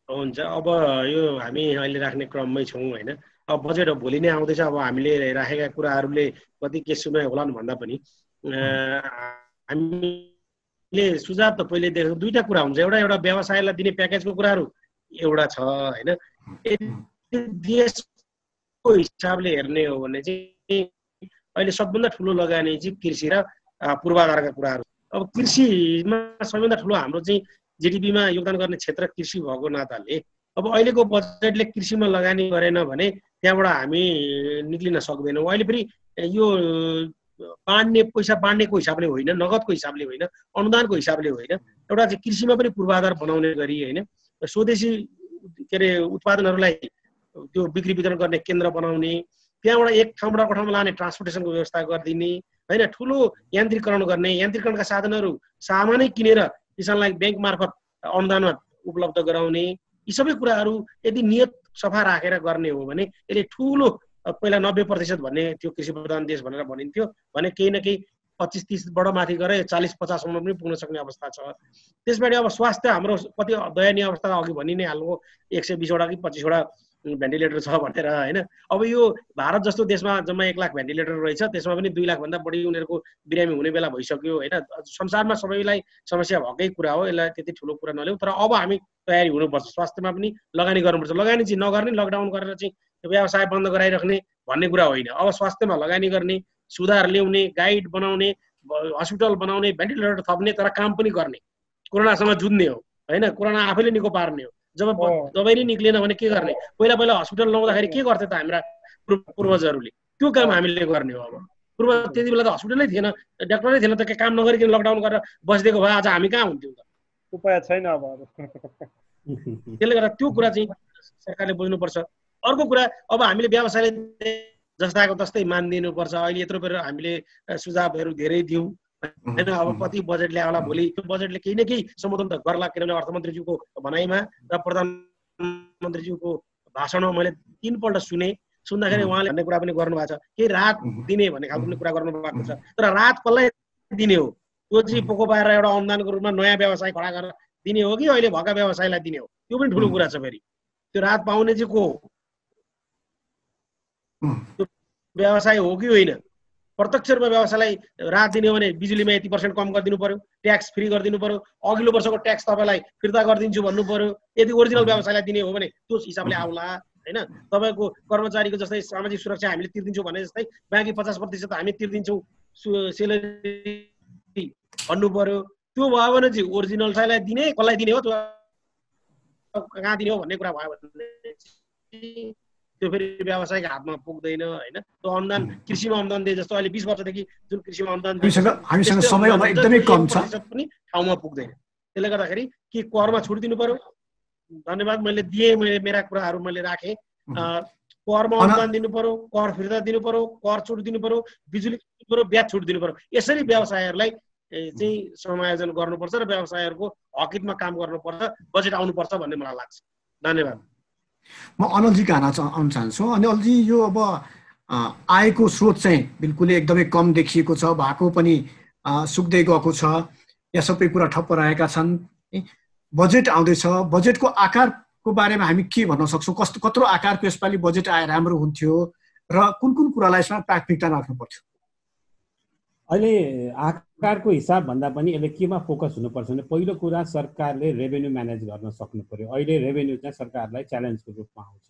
[SPEAKER 3] हुन्छ, अब यो हामी अहिले राख्ने क्रममै छौँ होइन। अब बजेट भोलि नै आउँदैछ। अब हामीले राखेका कुराहरूले कति के सुनाइ होलान् भन्दा पनि हामीले सुझाव त पहिले देखेको दुईटा कुरा हुन्छ। एउटा व्यवसायलाई दिने प्याकेजको कुराहरू एउटा छ होइन। देशको हिसाबले हेर्ने हो भने चाहिँ अहिले सबभन्दा ठुलो लगानी चाहिँ कृषि र पूर्वाधारका कुराहरू। अब कृषिमा सबैभन्दा ठुलो हाम्रो चाहिँ जिडिपीमा योगदान गर्ने क्षेत्र कृषि भएको नाताले अब अहिलेको बजेटले कृषिमा लगानी गरेन भने त्यहाँबाट हामी निक्लिन सक्दैनौँ। अहिले फेरि यो पैसा बाँड्नेको हिसाबले होइन, नगदको हिसाबले होइन, अनुदानको हिसाबले होइन, एउटा चाहिँ कृषिमा पनि पूर्वाधार बनाउने गरी होइन, स्वदेशी उत्पादनहरूलाई त्यो बिक्री वितरण गर्ने केन्द्र बनाउने, त्यहाँबाट एक ठाउँबाट अर्को ठाउँमा लाने ट्रान्सपोर्टेसनको व्यवस्था गरिदिने होइन, ठुलो यान्त्रिकरण गर्ने, यान्त्रिकरणका साधनहरू सामानै किनेर किसानलाई ब्याङ्क मार्फत अनुदानमा उपलब्ध गराउने, यी सबै कुराहरू यदि नियत सफा राखेर गर्ने हो भने यसले ठुलो पहिला 90% भन्ने त्यो कृषि प्रधान देश भनेर भनिन्थ्यो भने केही न केही 25-30बाट माथि गरे 40-50 सम्म पनि पुग्न सक्ने अवस्था छ। त्यसबाट अब स्वास्थ्य हाम्रो कति दयनीय अवस्था अघि भनि नै हाल्नु 120वटा कि 25वटा भेन्टिलेटर छ भनेर होइन। अब यो भारत जस्तो देशमा जम्मा 1 लाख भेन्टिलेटर रहेछ, त्यसमा पनि 2 लाख भन्दा बढी उनीहरूको बिरामी हुने बेला भइसक्यो होइन। संसारमा सबैलाई समस्या भएकै कुरा हो, यसलाई त्यति ठुलो कुरा नल्याउँ। तर अब हामी तयारी हुनुपर्छ, स्वास्थ्यमा पनि लगानी गर्नुपर्छ। लगानी चाहिँ नगर्ने, लकडाउन गरेर चाहिँ व्यवसाय बन्द गराइराख्ने भन्ने कुरा होइन। अब स्वास्थ्यमा लगानी गर्ने, सुधार ल्याउने, गाइड बनाउने, हस्पिटल बनाउने, भेन्टिलेटर थप्ने, तर काम पनि गर्ने, कोरोनासँग जुझ्ने हो होइन। कोरोना आफैले निको पार्ने हो। जब दबाई नै निक्लेन भने के गर्ने? पहिला हस्पिटल ल्याउँदाखेरि के गर्थे त हाम्रा पूर्वजहरूले? त्यो काम हामीले गर्ने हो। अब त्यति बेला त हस्पिटलै थिएन, डाक्टरै थिएन, त के काम नगरिकन लकडाउन गरेर बसिदिएको भए आज हामी कहाँ हुन्थ्यौँ त?
[SPEAKER 2] उपाय छैन अब।
[SPEAKER 3] त्यसले गर्दा त्यो कुरा चाहिँ सरकारले बुझ्नुपर्छ। अर्को कुरा, अब हामीले व्यवसायले जस्ताको तस्तै मानिदिनुपर्छ। अहिले यत्रो बेर हामीले सुझावहरू धेरै दियौँ होइन। अब कति बजेटले आउला भोलि, त्यो बजेटले केही न केही सम्बोधन त गर्ला, किनभने अर्थमन्त्रीज्यूको भनाइमा र प्रधानमन्त्रीज्यूको भाषणमा मैले 3 पल्ट सुन्दाखेरि उहाँले भन्ने कुरा पनि गर्नु भएको छ, केही राहत दिने भन्ने खालको पनि कुरा गर्नु भएको छ। तर राहत कसलाई दिने हो? त्यो चाहिँ पोको पारेर एउटा अनुदानको रूपमा नयाँ व्यवसाय खडा गरेर दिने हो कि अहिले भएका व्यवसायलाई दिने हो? त्यो पनि ठुलो कुरा छ। फेरि त्यो राहत पाउने चाहिँ को हो? त्यो व्यवसाय हो कि होइन? प्रत्यक्ष रूपमा व्यवसायलाई राहत दिने हो भने बिजुलीमा यति % कम गरिदिनु पर्यो, ट्याक्स फ्री गरिदिनु पर्यो, अघिल्लो वर्षको ट्याक्स तपाईँलाई फिर्ता गरिदिन्छु भन्नु पर्यो। यदि ओरिजिनल व्यवसायलाई दिने हो भने त्यो हिसाबले आउला हैन। तपाईँको कर्मचारीको जस्तै सामाजिक सुरक्षा हामीले तिर्दिन्छौँ भने जस्तै बाँकी 50% हामी तिर्दिन्छौँ सेलेरी भन्नु पर्यो। त्यो भयो भने चाहिँ ओरिजिनल चाहिँलाई दिने, कसलाई दिने हो, त्यो कहाँ दिने हो भन्ने कुरा भयो भने त्यो फेरि व्यवसायको हातमा पुग्दैन हैन। त्यो अनुदान कृषिमा अनुदान दिए जस्तो अहिले 20 वर्षदेखि जुन कृषिमा अनुदान
[SPEAKER 1] हामीसँग समय अब एकदमै कम छ,
[SPEAKER 3] पनि ठाउँमा पुग्दैन। त्यसले गर्दाखेरि के करमा छुट दिनु पर्यो? धन्यवाद, मैले दिएँ, मैले मेरा कुराहरू मैले राखेँ। करमा अनुदान दिनु पर्यो, कर फिर्ता दिनु पर्यो, कर छुट दिनु पर्यो, बिजुली दिनु पर्यो, ब्याज छुट दिनु पर्यो। यसरी व्यवसायहरूलाई चाहिँ समायोजन गर्नुपर्छ र व्यवसायहरूको हकितमा काम गर्नुपर्छ, बजेट आउनुपर्छ भन्ने मलाई लाग्छ। धन्यवाद।
[SPEAKER 1] म अनलजी आउन चाहन्छु। अनलजी, यो अब आयको स्रोत चाहिँ बिल्कुलै एकदमै कम देखिएको छ, भएको पनि सुक्दै गएको छ, या सबै कुरा ठप्प रहेका छन्। बजेट आउँदैछ, बजेटको आकारको बारेमा हामी के भन्न सक्छौँ? कत्रो आकारको यसपालि बजेट आए राम्रो हुन्थ्यो र कुन कुन कुरालाई यसमा प्राथमिकता राख्नु पर्थ्यो?
[SPEAKER 4] अहिले आकारको हिसाब भन्दा पनि यसले केमा फोकस हुनुपर्छ भने पहिलो कुरा सरकारले रेभेन्यू म्यानेज गर्न सक्नु पर्यो। अहिले रेभेन्यू चाहिँ सरकारलाई च्यालेन्जको रूपमा आउँछ।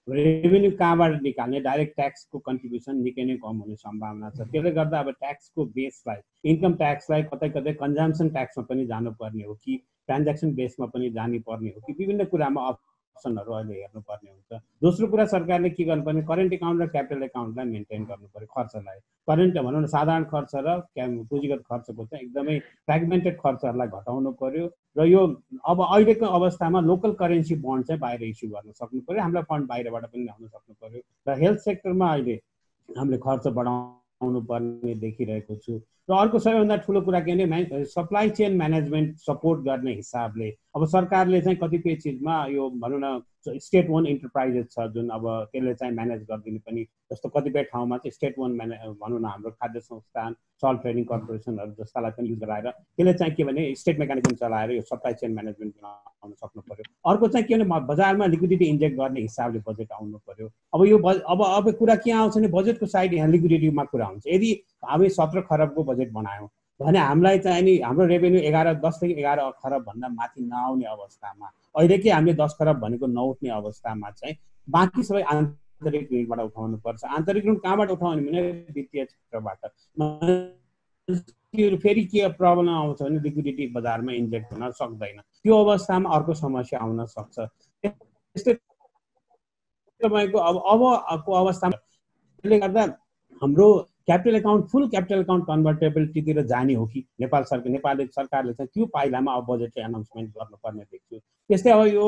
[SPEAKER 4] रेभेन्यू कहाँबाट निकाल्ने? डाइरेक्ट ट्याक्सको कन्ट्रिब्युसन निकै नै कम हुने सम्भावना छ। त्यसले गर्दा अब ट्याक्सको बेसलाई, इन्कम ट्याक्सलाई कतै कतै कन्जम्सन ट्याक्समा पनि जानुपर्ने हो कि ट्रान्ज्याक्सन बेसमा पनि जानुपर्ने हो कि विभिन्न कुरामा अप्सनहरू अहिले हेर्नुपर्ने हुन्छ। दोस्रो कुरा सरकारले के गर्नुपर्ने? करेन्ट एकाउन्ट र क्यापिटल एकाउन्टलाई मेन्टेन गर्नु पर्यो। खर्चलाई करेन्ट भनौँ न साधारण खर्च र पुँजीगत खर्चको चाहिँ एकदमै फ्रेगमेन्टेड खर्चहरूलाई घटाउनु पर्यो। र यो अब अहिलेको अवस्थामा लोकल करेन्सी बन्ड चाहिँ बाहिर इस्यु गर्न सक्नु पर्यो। हामीलाई फन्ड बाहिरबाट पनि ल्याउन सक्नु पर्यो। र हेल्थ सेक्टरमा अहिले हामीले खर्च बढाउनु पर्ने देखिरहेको छु। र अर्को सबैभन्दा ठुलो कुरा के भने सप्लाई चेन म्यानेजमेन्ट सपोर्ट गर्ने हिसाबले अब सरकारले चाहिँ कतिपय चिजमा यो भनौँ न स्टेट ओन इन्टरप्राइजेस छ जुन अब त्यसले चाहिँ म्यानेज गरिदिनु पनि, जस्तो कतिपय ठाउँमा चाहिँ स्टेट ओन भनौँ न हाम्रो खाद्य संस्थान, सल्ट ट्रेडिङ कर्पोरेसनहरू जस्तालाई पनि युज गराएर त्यसले चाहिँ के भने स्टेट मेकानिजम चलाएर यो सप्लाई चेन म्यानेजमेन्ट बनाउन सक्नु पर्यो। अर्को चाहिँ के भने बजारमा लिक्विडिटी इन्जेक्ट गर्ने हिसाबले बजेट आउनु पर्यो। अब यो अब कुरा के आउँछ भने बजेटको साइड यहाँ लिक्विडिटीमा कुरा हुन्छ। यदि हामी 17 खरबको बजेट बनायौँ भने हामीलाई चाहिँ नि हाम्रो रेभेन्यू 10 देखि 11 खरब भन्दा माथि नआउने अवस्थामा, अहिले के हामीले 10 खरब भनेको नउठ्ने अवस्थामा चाहिँ बाँकी सबै आन्तरिक ऋणबाट उठाउनु पर्छ। आन्तरिक ऋण कहाँबाट उठाउने भने वित्तीय क्षेत्रबाट। फेरि के प्रब्लम आउँछ भने लिक्विडिटी बजारमा इन्जेक्ट हुन सक्दैन। त्यो अवस्थामा अर्को समस्या आउन सक्छ। त्यस्तै तपाईँको अबको अवस्थामा त्यसले गर्दा हाम्रो क्यापिटल एकाउन्ट, फुल क्यापिटल एकाउन्ट कन्भर्टेबिलिटीतिर जाने हो कि नेपाली सरकारले चाहिँ त्यो पाइलामा अब बजेटले एनाउन्समेन्ट गर्नुपर्ने देख्छु। त्यस्तै अब यो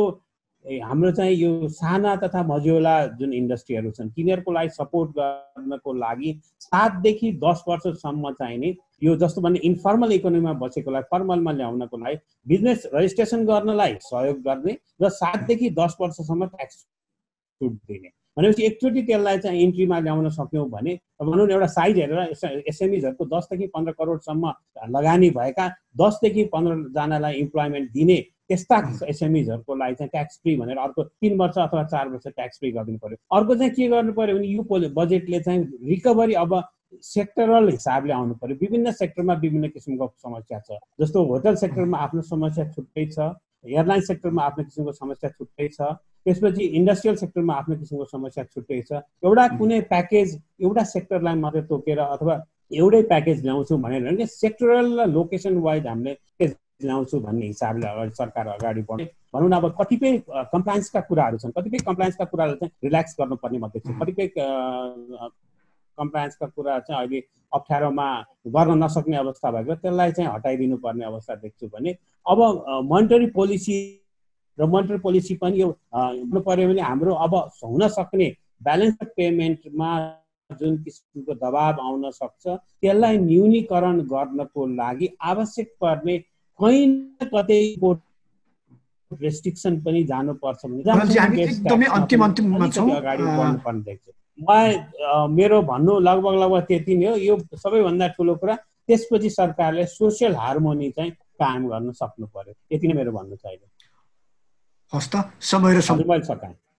[SPEAKER 4] हाम्रो चाहिँ यो साना तथा मझौला जुन इन्डस्ट्रीहरू छन् तिनीहरूको लागि सपोर्ट गर्नको लागि 7 देखि 10 वर्षसम्म चाहिँ नि यो जस्तो भने इन्फर्मल इकोनोमीमा बसेकोलाई फर्मलमा ल्याउनको लागि बिजनेस रजिस्ट्रेसन गर्नलाई सहयोग गर्ने र 7 देखि 10 वर्षसम्म ट्याक्स छुट दिने। भनेपछि एकचोटि त्यसलाई चाहिँ इन्ट्रीमा ल्याउन सक्यौँ भने भनौँ न एउटा साइज हेरेर एसएमइजहरूको 10 देखि 15 करोडसम्म लगानी भएका 10 देखि 15 जनालाई इम्प्लोइमेन्ट दिने त्यस्ता एसएमइजहरूको लागि चाहिँ ट्याक्स फ्री भनेर अर्को 3 वर्ष अथवा 4 वर्ष ट्याक्स फ्री गरिदिनु पर्यो। अर्को चाहिँ के गर्नु पर्यो भने यो बजेटले चाहिँ रिकभरी अब सेक्टरल हिसाबले आउनु पर्यो। विभिन्न सेक्टरमा विभिन्न किसिमको समस्या छ। जस्तो होटल सेक्टरमा आफ्नो समस्या छुट्टै छ, एयरलाइन सेक्टरमा आफ्नो किसिमको समस्या छुट्टै छ, त्यसपछि इन्डस्ट्रियल सेक्टरमा आफ्नो किसिमको समस्या छुट्टै छ। एउटा कुनै प्याकेज एउटा सेक्टरलाई मात्रै तोकेर अथवा एउटै प्याकेज ल्याउँछु भनेर सेक्टरल र लोकेसन वाइज हामीले ल्याउँछु भन्ने हिसाबले अगाडि सरकार अगाडि बढ्ने। भनौँ न अब कतिपय कम्प्लायन्सका कुराहरू छन्, कतिपय कम्प्लायन्सका कुराहरू चाहिँ रिल्याक्स गर्नुपर्ने म देख्छु, कतिपय कम्प्लायन्सका कुरा चाहिँ अहिले अप्ठ्यारोमा गर्न नसक्ने अवस्था भएको त्यसलाई चाहिँ हटाइदिनु पर्ने अवस्था देख्छु भने अब मोनिटरी पोलिसी र मोनिटरी पोलिसी पनि यो हुनु पर्यो भने हाम्रो अब हुन सक्ने ब्यालेन्स पेमेन्टमा जुन किसिमको दबाब आउन सक्छ त्यसलाई न्यूनीकरण गर्नको लागि आवश्यक पर्ने कहीँ न कतै रेस्ट्रिक्सन पनि जानुपर्छ भने
[SPEAKER 1] मनोजी, हामी एकदमै अन्तिममा छौँ।
[SPEAKER 4] अगाडि बढ्नुपर्ने देख्छु। मेरो भन्नु लगभग त्यति नै हो। यो सबैभन्दा ठुलो कुरा, त्यसपछि सरकारले सोसियल हार्मोनी चाहिँ कायम गर्न सक्नु पर्यो। यति नै मेरो भन्नु छ अहिले।
[SPEAKER 1] हस् त, समय र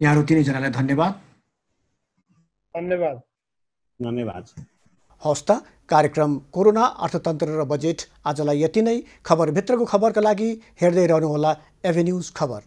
[SPEAKER 1] यहाँहरू तिनैजनालाई धन्यवाद।
[SPEAKER 4] धन्यवाद।
[SPEAKER 1] हस् त, कार्यक्रम कोरोना अर्थतन्त्र र बजेट आजलाई यति नै। खबरभित्रको खबरका लागि हेर्दै रहनुहोला एभेन्यूज खबर।